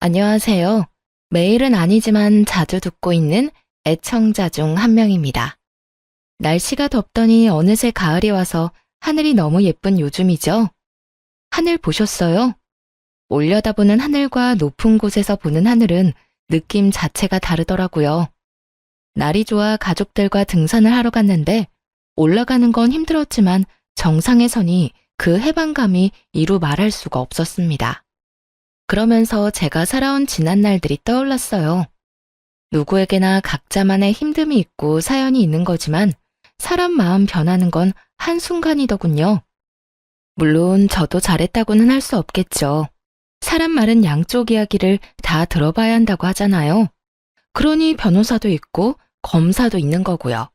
안녕하세요. 매일은 아니지만 자주 듣고 있는 애청자 중 한 명입니다. 날씨가 덥더니 어느새 가을이 와서 하늘이 너무 예쁜 요즘이죠. 하늘 보셨어요? 올려다보는 하늘과 높은 곳에서 보는 하늘은 느낌 자체가 다르더라고요. 날이 좋아 가족들과 등산을 하러 갔는데 올라가는 건 힘들었지만 정상에 서니 그 해방감이 이루 말할 수가 없었습니다. 그러면서 제가 살아온 지난 날들이 떠올랐어요. 누구에게나 각자만의 힘듦이 있고 사연이 있는 거지만 사람 마음 변하는 건 한순간이더군요. 물론 저도 잘했다고는 할 수 없겠죠. 사람 말은 양쪽 이야기를 다 들어봐야 한다고 하잖아요. 그러니 변호사도 있고 검사도 있는 거고요.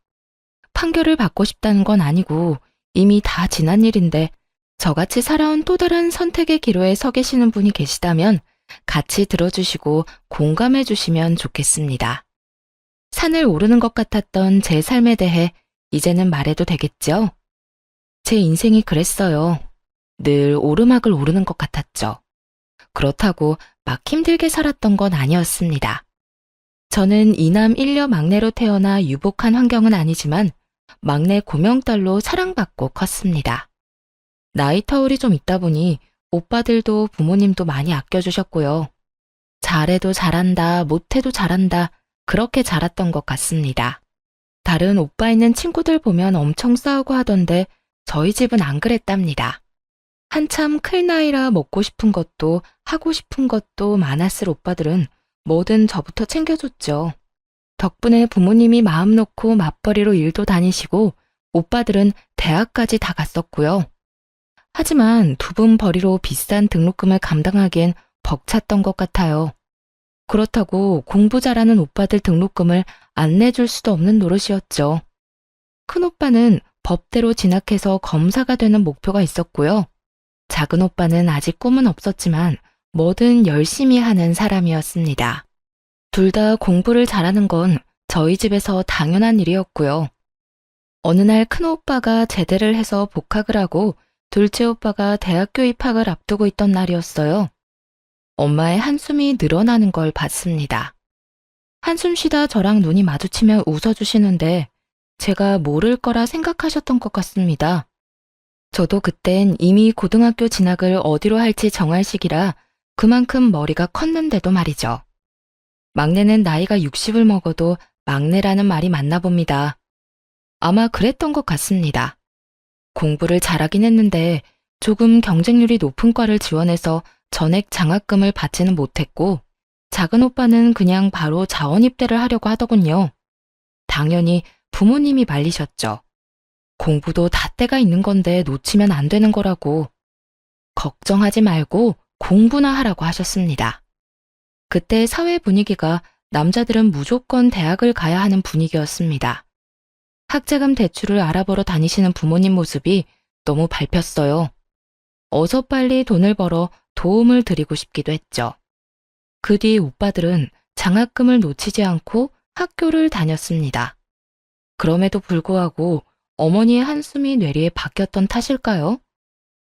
판결을 받고 싶다는 건 아니고 이미 다 지난 일인데 저같이 살아온 또 다른 선택의 기로에 서 계시는 분이 계시다면 같이 들어주시고 공감해 주시면 좋겠습니다. 산을 오르는 것 같았던 제 삶에 대해 이제는 말해도 되겠죠? 제 인생이 그랬어요. 늘 오르막을 오르는 것 같았죠. 그렇다고 막 힘들게 살았던 건 아니었습니다. 저는 이남 일녀 막내로 태어나 유복한 환경은 아니지만 막내 고명딸로 사랑받고 컸습니다. 나이 터울이 좀 있다 보니 오빠들도 부모님도 많이 아껴주셨고요. 잘해도 잘한다, 못해도 잘한다, 그렇게 자랐던 것 같습니다. 다른 오빠 있는 친구들 보면 엄청 싸우고 하던데 저희 집은 안 그랬답니다. 한참 클 나이라 먹고 싶은 것도 하고 싶은 것도 많았을 오빠들은 뭐든 저부터 챙겨줬죠. 덕분에 부모님이 마음 놓고 맞벌이로 일도 다니시고 오빠들은 대학까지 다 갔었고요. 하지만 두 분 벌이로 비싼 등록금을 감당하기엔 벅찼던 것 같아요. 그렇다고 공부 잘하는 오빠들 등록금을 안 내줄 수도 없는 노릇이었죠. 큰오빠는 법대로 진학해서 검사가 되는 목표가 있었고요. 작은 오빠는 아직 꿈은 없었지만 뭐든 열심히 하는 사람이었습니다. 둘 다 공부를 잘하는 건 저희 집에서 당연한 일이었고요. 어느 날 큰오빠가 제대를 해서 복학을 하고 둘째 오빠가 대학교 입학을 앞두고 있던 날이었어요. 엄마의 한숨이 늘어나는 걸 봤습니다. 한숨 쉬다 저랑 눈이 마주치며 웃어주시는데 제가 모를 거라 생각하셨던 것 같습니다. 저도 그땐 이미 고등학교 진학을 어디로 할지 정할 시기라 그만큼 머리가 컸는데도 말이죠. 막내는 나이가 60을 먹어도 막내라는 말이 맞나 봅니다. 아마 그랬던 것 같습니다. 공부를 잘하긴 했는데 조금 경쟁률이 높은 과를 지원해서 전액 장학금을 받지는 못했고 작은 오빠는 그냥 바로 자원 입대를 하려고 하더군요. 당연히 부모님이 말리셨죠. 공부도 다 때가 있는 건데 놓치면 안 되는 거라고. 걱정하지 말고 공부나 하라고 하셨습니다. 그때 사회 분위기가 남자들은 무조건 대학을 가야 하는 분위기였습니다. 학자금 대출을 알아보러 다니시는 부모님 모습이 너무 밟혔어요. 어서 빨리 돈을 벌어 도움을 드리고 싶기도 했죠. 그 뒤 오빠들은 장학금을 놓치지 않고 학교를 다녔습니다. 그럼에도 불구하고 어머니의 한숨이 뇌리에 박혔던 탓일까요?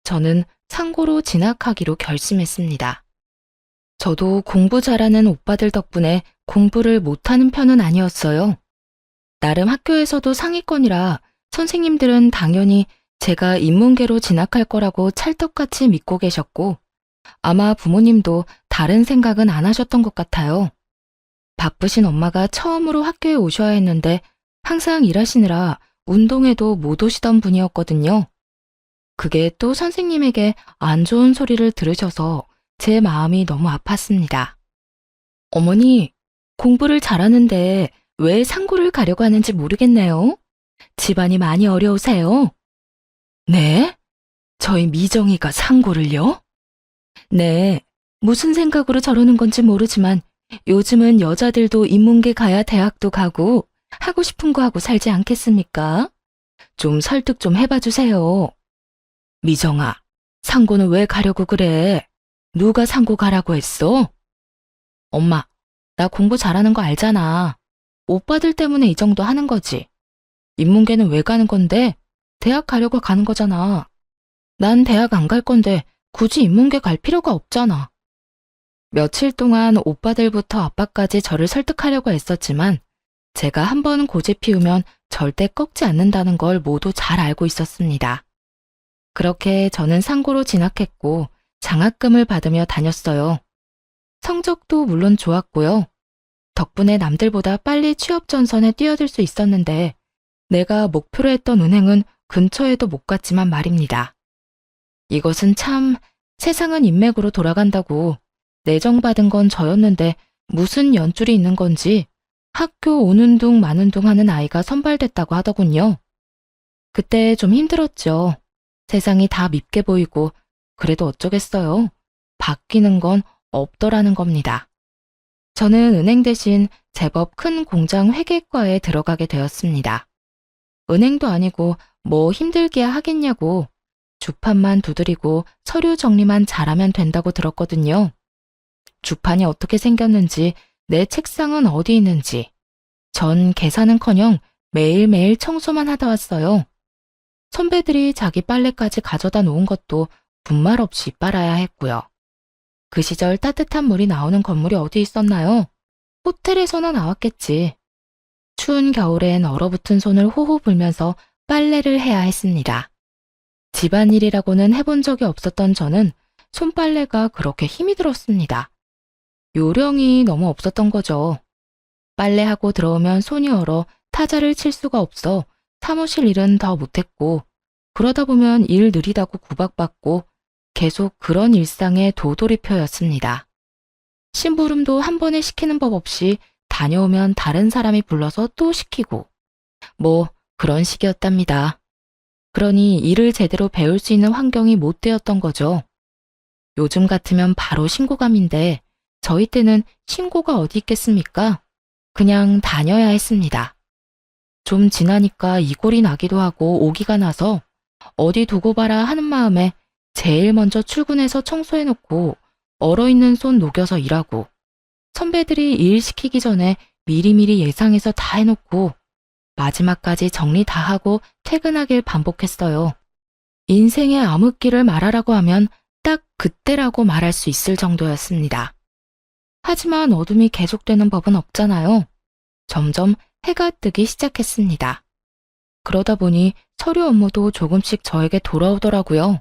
저는 상고로 진학하기로 결심했습니다. 저도 공부 잘하는 오빠들 덕분에 공부를 못하는 편은 아니었어요. 나름 학교에서도 상위권이라 선생님들은 당연히 제가 인문계로 진학할 거라고 찰떡같이 믿고 계셨고 아마 부모님도 다른 생각은 안 하셨던 것 같아요. 바쁘신 엄마가 처음으로 학교에 오셔야 했는데 항상 일하시느라 운동회도 못 오시던 분이었거든요. 그게 또 선생님에게 안 좋은 소리를 들으셔서 제 마음이 너무 아팠습니다. 어머니, 공부를 잘하는데 왜 상고를 가려고 하는지 모르겠네요. 집안이 많이 어려우세요. 네? 저희 미정이가 상고를요? 네, 무슨 생각으로 저러는 건지 모르지만 요즘은 여자들도 인문계 가야 대학도 가고 하고 싶은 거 하고 살지 않겠습니까? 좀 설득 좀 해봐 주세요. 미정아, 상고는 왜 가려고 그래? 누가 상고 가라고 했어? 엄마, 나 공부 잘하는 거 알잖아. 오빠들 때문에 이 정도 하는 거지. 인문계는 왜 가는 건데? 대학 가려고 가는 거잖아. 난 대학 안 갈 건데 굳이 인문계 갈 필요가 없잖아. 며칠 동안 오빠들부터 아빠까지 저를 설득하려고 애썼지만 제가 한번 고집 피우면 절대 꺾지 않는다는 걸 모두 잘 알고 있었습니다. 그렇게 저는 상고로 진학했고 장학금을 받으며 다녔어요. 성적도 물론 좋았고요. 덕분에 남들보다 빨리 취업 전선에 뛰어들 수 있었는데 내가 목표로 했던 은행은 근처에도 못 갔지만 말입니다. 이것은 참 세상은 인맥으로 돌아간다고 내정받은 건 저였는데 무슨 연줄이 있는 건지 학교 오는 둥 마는 둥 하는 아이가 선발됐다고 하더군요. 그때 좀 힘들었죠. 세상이 다 밉게 보이고 그래도 어쩌겠어요. 바뀌는 건 없더라는 겁니다. 저는 은행 대신 제법 큰 공장 회계과에 들어가게 되었습니다. 은행도 아니고 뭐 힘들게야 하겠냐고 주판만 두드리고 서류 정리만 잘하면 된다고 들었거든요. 주판이 어떻게 생겼는지 내 책상은 어디 있는지 전 계산은커녕 매일매일 청소만 하다 왔어요. 선배들이 자기 빨래까지 가져다 놓은 것도 분말 없이 빨아야 했고요. 그 시절 따뜻한 물이 나오는 건물이 어디 있었나요? 호텔에서나 나왔겠지. 추운 겨울엔 얼어붙은 손을 호호 불면서 빨래를 해야 했습니다. 집안일이라고는 해본 적이 없었던 저는 손빨래가 그렇게 힘이 들었습니다. 요령이 너무 없었던 거죠. 빨래하고 들어오면 손이 얼어 타자를 칠 수가 없어 사무실 일은 더 못했고 그러다 보면 일 느리다고 구박받고 계속 그런 일상의 도돌이표였습니다. 심부름도 한 번에 시키는 법 없이 다녀오면 다른 사람이 불러서 또 시키고 뭐 그런 식이었답니다. 그러니 일을 제대로 배울 수 있는 환경이 못 되었던 거죠. 요즘 같으면 바로 신고감인데 저희 때는 신고가 어디 있겠습니까? 그냥 다녀야 했습니다. 좀 지나니까 이골이 나기도 하고 오기가 나서 어디 두고 봐라 하는 마음에 제일 먼저 출근해서 청소해놓고 얼어있는 손 녹여서 일하고 선배들이 일 시키기 전에 미리미리 예상해서 다 해놓고 마지막까지 정리 다 하고 퇴근하길 반복했어요. 인생의 암흑기를 말하라고 하면 딱 그때라고 말할 수 있을 정도였습니다. 하지만 어둠이 계속되는 법은 없잖아요. 점점 해가 뜨기 시작했습니다. 그러다 보니 서류 업무도 조금씩 저에게 돌아오더라고요.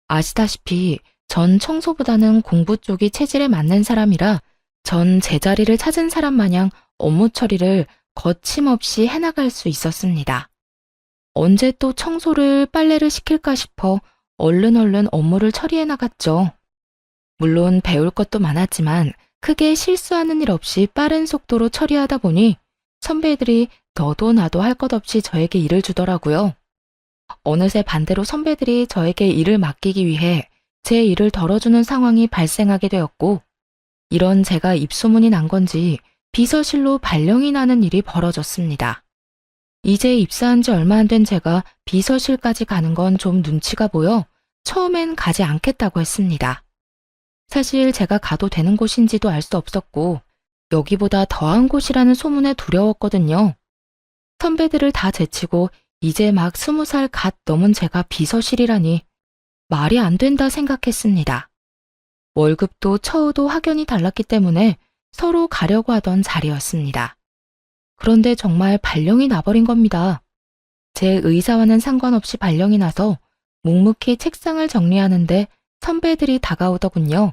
아시다시피 전 청소보다는 공부 쪽이 체질에 맞는 사람이라 전 제자리를 찾은 사람 마냥 업무 처리를 거침없이 해나갈 수 있었습니다. 언제 또 청소를 빨래를 시킬까 싶어 얼른 업무를 처리해 나갔죠. 물론 배울 것도 많았지만 크게 실수하는 일 없이 빠른 속도로 처리하다 보니 선배들이 너도 나도 할 것 없이 저에게 일을 주더라고요. 어느새 반대로 선배들이 저에게 일을 맡기기 위해 제 일을 덜어주는 상황이 발생하게 되었고 이런 제가 입소문이 난 건지 비서실로 발령이 나는 일이 벌어졌습니다. 이제 입사한 지 얼마 안 된 제가 비서실까지 가는 건 좀 눈치가 보여 처음엔 가지 않겠다고 했습니다. 사실 제가 가도 되는 곳인지도 알 수 없었고 여기보다 더한 곳이라는 소문에 두려웠거든요. 선배들을 다 제치고 이제 막 20살 갓 넘은 제가 비서실이라니 말이 안 된다 생각했습니다. 월급도 처우도 확연히 달랐기 때문에 서로 가려고 하던 자리였습니다. 그런데 정말 발령이 나버린 겁니다. 제 의사와는 상관없이 발령이 나서 묵묵히 책상을 정리하는데 선배들이 다가오더군요.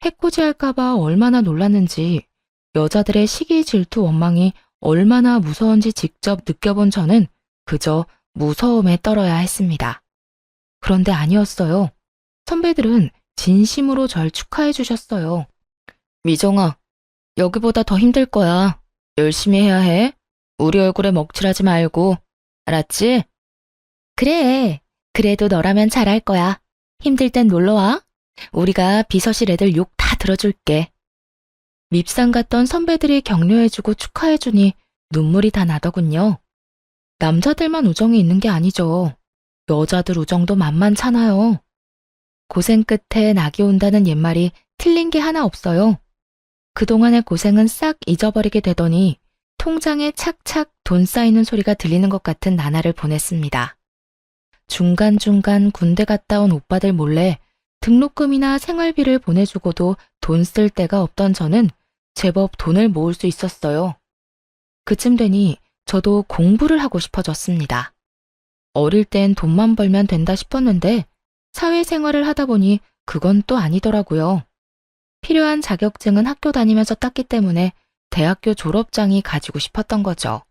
해코지할까봐 얼마나 놀랐는지 여자들의 시기 질투 원망이 얼마나 무서운지 직접 느껴본 저는 그저 무서움에 떨어야 했습니다. 그런데 아니었어요. 선배들은 진심으로 절 축하해 주셨어요. 미정아, 여기보다 더 힘들 거야. 열심히 해야 해. 우리 얼굴에 먹칠하지 말고. 알았지? 그래. 그래도 너라면 잘할 거야. 힘들 땐 놀러와. 우리가 비서실 애들 욕 다 들어줄게. 밉상 같던 선배들이 격려해주고 축하해주니 눈물이 다 나더군요. 남자들만 우정이 있는 게 아니죠. 여자들 우정도 만만찮아요. 고생 끝에 낙이 온다는 옛말이 틀린 게 하나 없어요. 그동안의 고생은 싹 잊어버리게 되더니 통장에 착착 돈 쌓이는 소리가 들리는 것 같은 나날을 보냈습니다. 중간중간 군대 갔다 온 오빠들 몰래 등록금이나 생활비를 보내주고도 돈 쓸 데가 없던 저는 제법 돈을 모을 수 있었어요. 그쯤 되니 저도 공부를 하고 싶어졌습니다. 어릴 땐 돈만 벌면 된다 싶었는데 사회생활을 하다 보니 그건 또 아니더라고요. 필요한 자격증은 학교 다니면서 땄기 때문에 대학교 졸업장이 가지고 싶었던 거죠.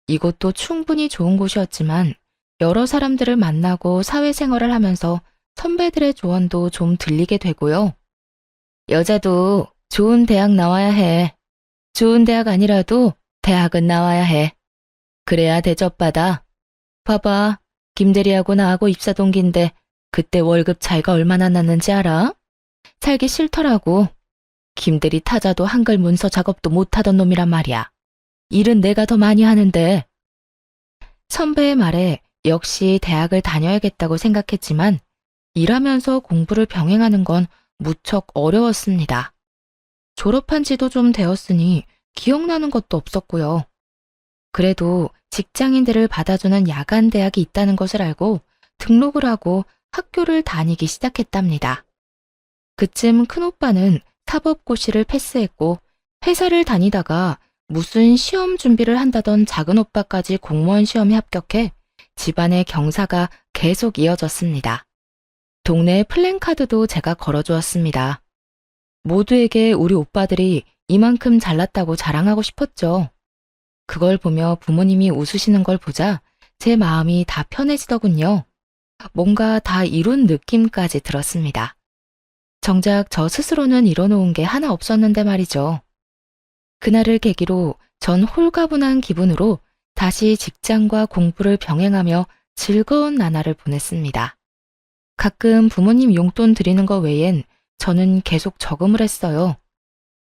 이곳도 충분히 좋은 곳이었지만 여러 사람들을 만나고 사회생활을 하면서 선배들의 조언도 좀 들리게 되고요. 여자도 좋은 대학 나와야 해. 좋은 대학 아니라도 대학은 나와야 해. 그래야 대접받아. 봐봐, 김대리하고 나하고 입사 동기인데 그때 월급 차이가 얼마나 났는지 알아? 살기 싫더라고. 김대리 타자도 한글 문서 작업도 못하던 놈이란 말이야. 일은 내가 더 많이 하는데. 선배의 말에 역시 대학을 다녀야겠다고 생각했지만 일하면서 공부를 병행하는 건 무척 어려웠습니다. 졸업한 지도 좀 되었으니 기억나는 것도 없었고요. 그래도 직장인들을 받아주는 야간 대학이 있다는 것을 알고 등록을 하고 학교를 다니기 시작했답니다. 그쯤 큰오빠는 사법고시를 패스했고 회사를 다니다가 무슨 시험 준비를 한다던 작은오빠까지 공무원 시험에 합격해 집안의 경사가 계속 이어졌습니다. 동네 플랜카드도 제가 걸어주었습니다. 모두에게 우리 오빠들이 이만큼 잘났다고 자랑하고 싶었죠. 그걸 보며 부모님이 웃으시는 걸 보자 제 마음이 다 편해지더군요. 뭔가 다 이룬 느낌까지 들었습니다. 정작 저 스스로는 이뤄놓은 게 하나 없었는데 말이죠. 그날을 계기로 전 홀가분한 기분으로 다시 직장과 공부를 병행하며 즐거운 나날을 보냈습니다. 가끔 부모님 용돈 드리는 거 외엔 저는 계속 저금을 했어요.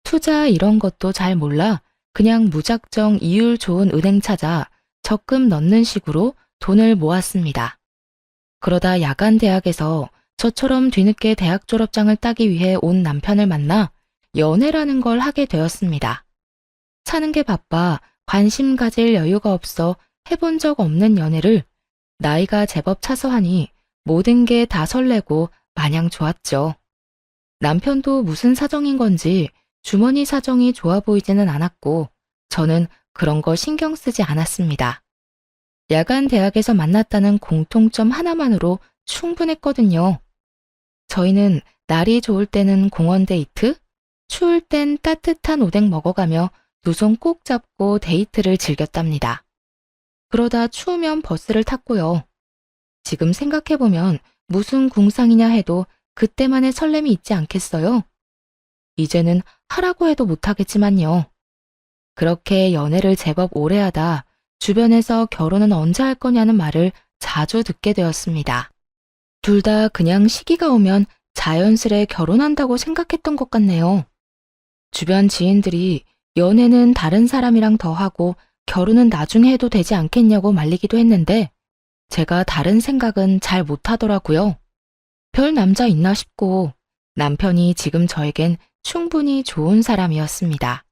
투자 이런 것도 잘 몰라 그냥 무작정 이율 좋은 은행 찾아 적금 넣는 식으로 돈을 모았습니다. 그러다 야간 대학에서 저처럼 뒤늦게 대학 졸업장을 따기 위해 온 남편을 만나 연애라는 걸 하게 되었습니다. 사는 게 바빠 관심 가질 여유가 없어 해본 적 없는 연애를 나이가 제법 차서 하니 모든 게 다 설레고 마냥 좋았죠. 남편도 무슨 사정인 건지 주머니 사정이 좋아 보이지는 않았고 저는 그런 거 신경 쓰지 않았습니다. 야간 대학에서 만났다는 공통점 하나만으로 충분했거든요. 저희는 날이 좋을 때는 공원 데이트, 추울 땐 따뜻한 오뎅 먹어가며 두 손 꼭 잡고 데이트를 즐겼답니다. 그러다 추우면 버스를 탔고요. 지금 생각해보면 무슨 궁상이냐 해도 그때만의 설렘이 있지 않겠어요? 이제는 하라고 해도 못하겠지만요. 그렇게 연애를 제법 오래 하다 주변에서 결혼은 언제 할 거냐는 말을 자주 듣게 되었습니다. 둘 다 그냥 시기가 오면 자연스레 결혼한다고 생각했던 것 같네요. 주변 지인들이 연애는 다른 사람이랑 더 하고 결혼은 나중에 해도 되지 않겠냐고 말리기도 했는데 제가 다른 생각은 잘 못하더라고요. 별 남자 있나 싶고 남편이 지금 저에겐 충분히 좋은 사람이었습니다.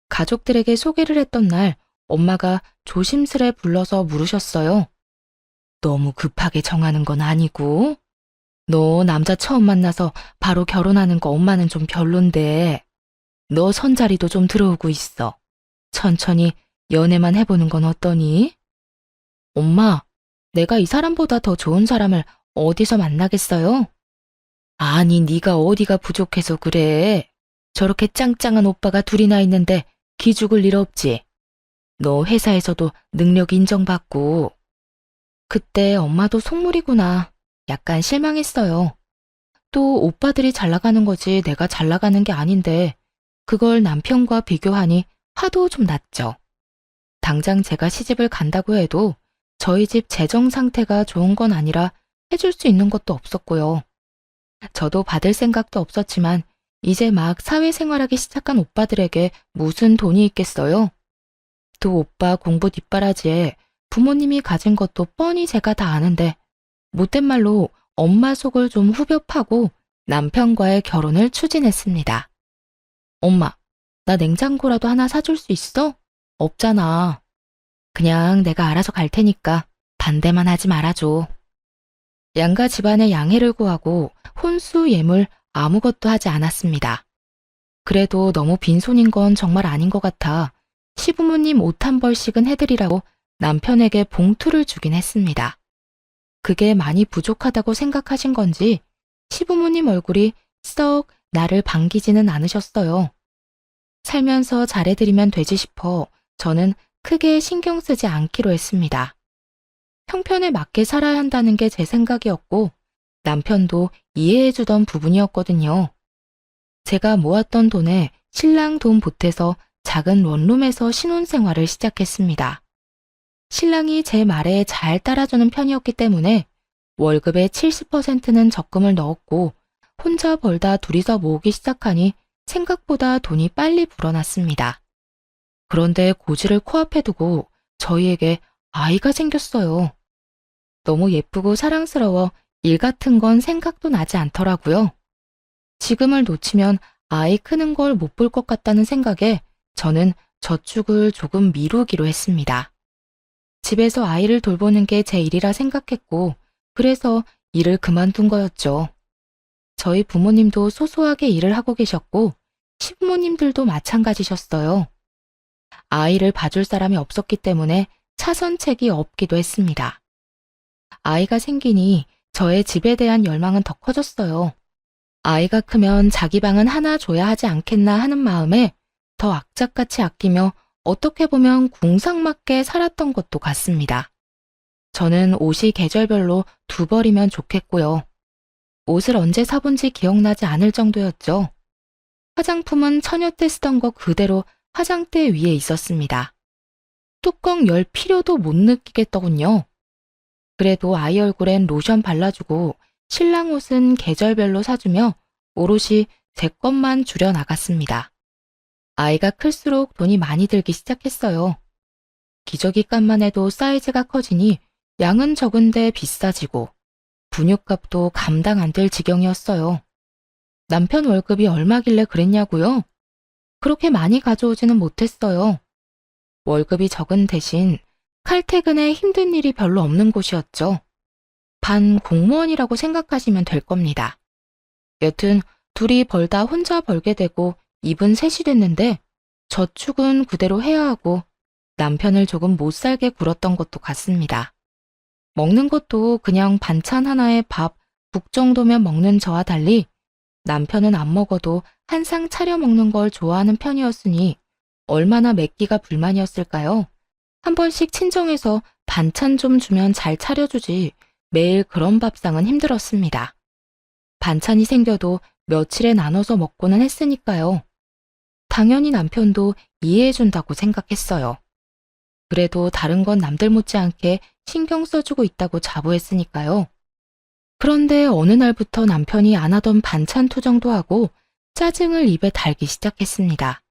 가족들에게 소개를 했던 날 엄마가 조심스레 불러서 물으셨어요. 너무 급하게 정하는 건 아니고? 너 남자 처음 만나서 바로 결혼하는 거 엄마는 좀 별론데 너 선자리도 좀 들어오고 있어. 천천히 연애만 해보는 건 어떠니? 엄마, 내가 이 사람보다 더 좋은 사람을 어디서 만나겠어요? 아니, 네가 어디가 부족해서 그래. 저렇게 짱짱한 오빠가 둘이나 있는데 기죽을 일 없지. 너 회사에서도 능력 인정받고. 그때 엄마도 속물이구나. 약간 실망했어요. 또 오빠들이 잘 나가는 거지 내가 잘 나가는 게 아닌데 그걸 남편과 비교하니 화도 좀 났죠. 당장 제가 시집을 간다고 해도 저희 집 재정 상태가 좋은 건 아니라 해줄 수 있는 것도 없었고요. 저도 받을 생각도 없었지만 이제 막 사회생활하기 시작한 오빠들에게 무슨 돈이 있겠어요? 또 오빠 공부 뒷바라지에 부모님이 가진 것도 뻔히 제가 다 아는데 못된 말로 엄마 속을 좀 후벼 파고 남편과의 결혼을 추진했습니다. 엄마, 나 냉장고라도 하나 사줄 수 있어? 없잖아. 그냥 내가 알아서 갈 테니까 반대만 하지 말아줘. 양가 집안의 양해를 구하고 혼수 예물 아무것도 하지 않았습니다. 그래도 너무 빈손인 건 정말 아닌 것 같아 시부모님 옷 한 벌씩은 해드리라고 남편에게 봉투를 주긴 했습니다. 그게 많이 부족하다고 생각하신 건지 시부모님 얼굴이 썩 나를 반기지는 않으셨어요. 살면서 잘해드리면 되지 싶어 저는 크게 신경 쓰지 않기로 했습니다. 형편에 맞게 살아야 한다는 게 제 생각이었고 남편도 이해해주던 부분이었거든요. 제가 모았던 돈에 신랑 돈 보태서 작은 원룸에서 신혼생활을 시작했습니다. 신랑이 제 말에 잘 따라주는 편이었기 때문에 월급의 70%는 적금을 넣었고 혼자 벌다 둘이서 모으기 시작하니 생각보다 돈이 빨리 불어났습니다. 그런데 고지를 코앞에 두고 저희에게 아이가 생겼어요. 너무 예쁘고 사랑스러워 일 같은 건 생각도 나지 않더라고요. 지금을 놓치면 아이 크는 걸 못 볼 것 같다는 생각에 저는 저축을 조금 미루기로 했습니다. 집에서 아이를 돌보는 게 제 일이라 생각했고 그래서 일을 그만둔 거였죠. 저희 부모님도 소소하게 일을 하고 계셨고 시부모님들도 마찬가지셨어요. 아이를 봐줄 사람이 없었기 때문에 차선책이 없기도 했습니다. 아이가 생기니 저의 집에 대한 열망은 더 커졌어요. 아이가 크면 자기 방은 하나 줘야 하지 않겠나 하는 마음에 더 악착같이 아끼며 어떻게 보면 궁상맞게 살았던 것도 같습니다. 저는 옷이 계절별로 2벌이면 좋겠고요. 옷을 언제 사본지 기억나지 않을 정도였죠. 화장품은 처녀 때 쓰던 거 그대로 화장대 위에 있었습니다. 뚜껑 열 필요도 못 느끼겠더군요. 그래도 아이 얼굴엔 로션 발라주고 신랑 옷은 계절별로 사주며 오롯이 제 것만 줄여 나갔습니다. 아이가 클수록 돈이 많이 들기 시작했어요. 기저귀값만 해도 사이즈가 커지니 양은 적은데 비싸지고 분유값도 감당 안 될 지경이었어요. 남편 월급이 얼마길래 그랬냐고요? 그렇게 많이 가져오지는 못했어요. 월급이 적은 대신 칼퇴근에 힘든 일이 별로 없는 곳이었죠. 반 공무원이라고 생각하시면 될 겁니다. 여튼 둘이 벌다 혼자 벌게 되고 입은 셋이 됐는데 저축은 그대로 해야 하고 남편을 조금 못 살게 굴었던 것도 같습니다. 먹는 것도 그냥 반찬 하나에 밥, 국 정도면 먹는 저와 달리 남편은 안 먹어도 한 상 차려 먹는 걸 좋아하는 편이었으니 얼마나 맵기가 불만이었을까요? 한 번씩 친정에서 반찬 좀 주면 잘 차려주지 매일 그런 밥상은 힘들었습니다. 반찬이 생겨도 며칠에 나눠서 먹고는 했으니까요. 당연히 남편도 이해해준다고 생각했어요. 그래도 다른 건 남들 못지않게 신경 써주고 있다고 자부했으니까요. 그런데 어느 날부터 남편이 안 하던 반찬 투정도 하고 짜증을 입에 달기 시작했습니다.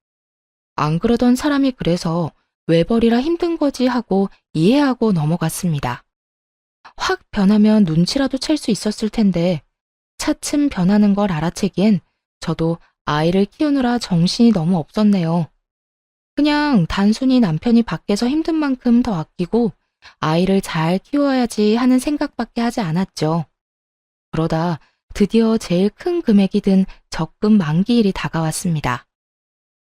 안 그러던 사람이 그래서 외벌이라 힘든 거지 하고 이해하고 넘어갔습니다. 확 변하면 눈치라도 챌 수 있었을 텐데 차츰 변하는 걸 알아채기엔 저도 아이를 키우느라 정신이 너무 없었네요. 그냥 단순히 남편이 밖에서 힘든 만큼 더 아끼고 아이를 잘 키워야지 하는 생각밖에 하지 않았죠. 그러다 드디어 제일 큰 금액이 든 적금 만기일이 다가왔습니다.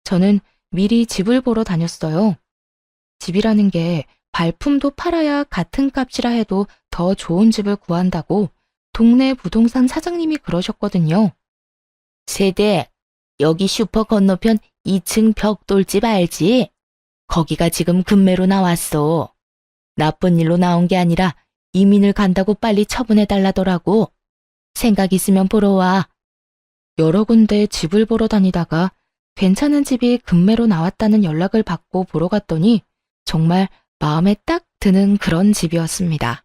저는 미리 집을 보러 다녔어요. 집이라는 게 발품도 팔아야 같은 값이라 해도 더 좋은 집을 구한다고 동네 부동산 사장님이 그러셨거든요. 세대, 여기 슈퍼 건너편 2층 벽돌집 알지? 거기가 지금 금매로 나왔어. 나쁜 일로 나온 게 아니라 이민을 간다고 빨리 처분해달라더라고. 생각 있으면 보러 와. 여러 군데 집을 보러 다니다가 괜찮은 집이 금매로 나왔다는 연락을 받고 보러 갔더니 정말 마음에 딱 드는 그런 집이었습니다.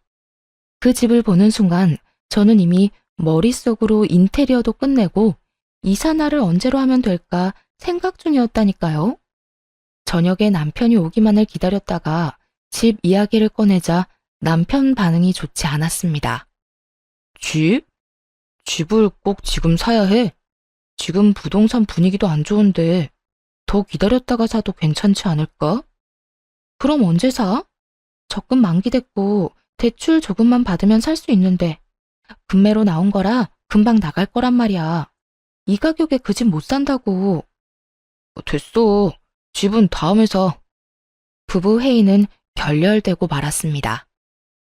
그 집을 보는 순간 저는 이미 머릿속으로 인테리어도 끝내고 이사날을 언제로 하면 될까 생각 중이었다니까요. 저녁에 남편이 오기만을 기다렸다가 집 이야기를 꺼내자 남편 반응이 좋지 않았습니다. 집? 집을 꼭 지금 사야 해? 지금 부동산 분위기도 안 좋은데 더 기다렸다가 사도 괜찮지 않을까? 그럼 언제 사? 적금 만기됐고 대출 조금만 받으면 살 수 있는데 금매로 나온 거라 금방 나갈 거란 말이야. 이 가격에 그 집 못 산다고. 됐어. 집은 다음에 사. 부부 회의는 결렬되고 말았습니다.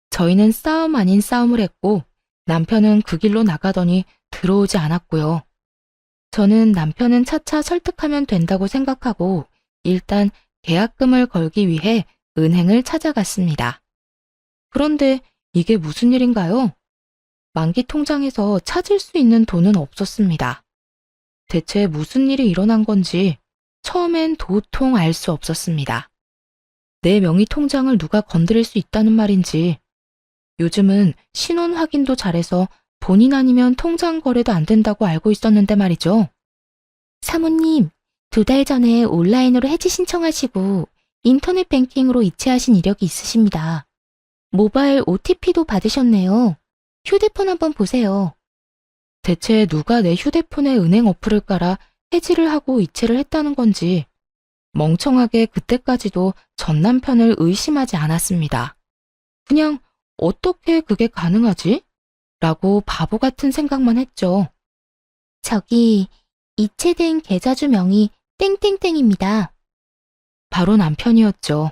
저희는 싸움 아닌 싸움을 했고 남편은 그 길로 나가더니 들어오지 않았고요. 저는 남편은 차차 설득하면 된다고 생각하고 일단 계약금을 걸기 위해 은행을 찾아갔습니다. 그런데 이게 무슨 일인가요? 만기 통장에서 찾을 수 있는 돈은 없었습니다. 대체 무슨 일이 일어난 건지 처음엔 도통 알 수 없었습니다. 내 명의 통장을 누가 건드릴 수 있다는 말인지, 요즘은 신원 확인도 잘해서 본인 아니면 통장 거래도 안 된다고 알고 있었는데 말이죠. 사모님, 2달 전에 온라인으로 해지 신청하시고 인터넷 뱅킹으로 이체하신 이력이 있으십니다. 모바일 OTP도 받으셨네요. 휴대폰 한번 보세요. 대체 누가 내 휴대폰에 은행 어플을 깔아 해지를 하고 이체를 했다는 건지 멍청하게 그때까지도 전 남편을 의심하지 않았습니다. 그냥 어떻게 그게 가능하지? 라고 바보 같은 생각만 했죠. 저기 이체된 계좌주 명이 땡땡땡입니다. 바로 남편이었죠.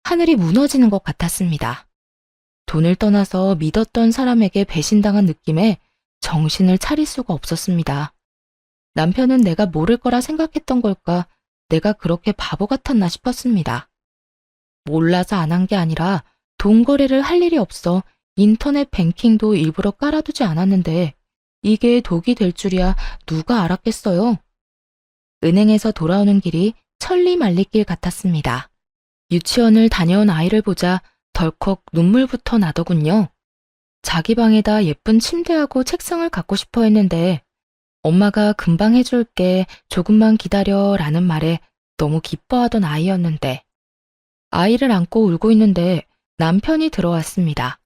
하늘이 무너지는 것 같았습니다. 돈을 떠나서 믿었던 사람에게 배신당한 느낌에 정신을 차릴 수가 없었습니다. 남편은 내가 모를 거라 생각했던 걸까, 내가 그렇게 바보 같았나 싶었습니다. 몰라서 안 한 게 아니라 돈 거래를 할 일이 없어 인터넷 뱅킹도 일부러 깔아두지 않았는데 이게 독이 될 줄이야 누가 알았겠어요. 은행에서 돌아오는 길이 천리말리길 같았습니다. 유치원을 다녀온 아이를 보자 덜컥 눈물부터 나더군요. 자기 방에다 예쁜 침대하고 책상을 갖고 싶어 했는데 엄마가 금방 해줄게, 조금만 기다려 라는 말에 너무 기뻐하던 아이였는데, 아이를 안고 울고 있는데 남편이 들어왔습니다.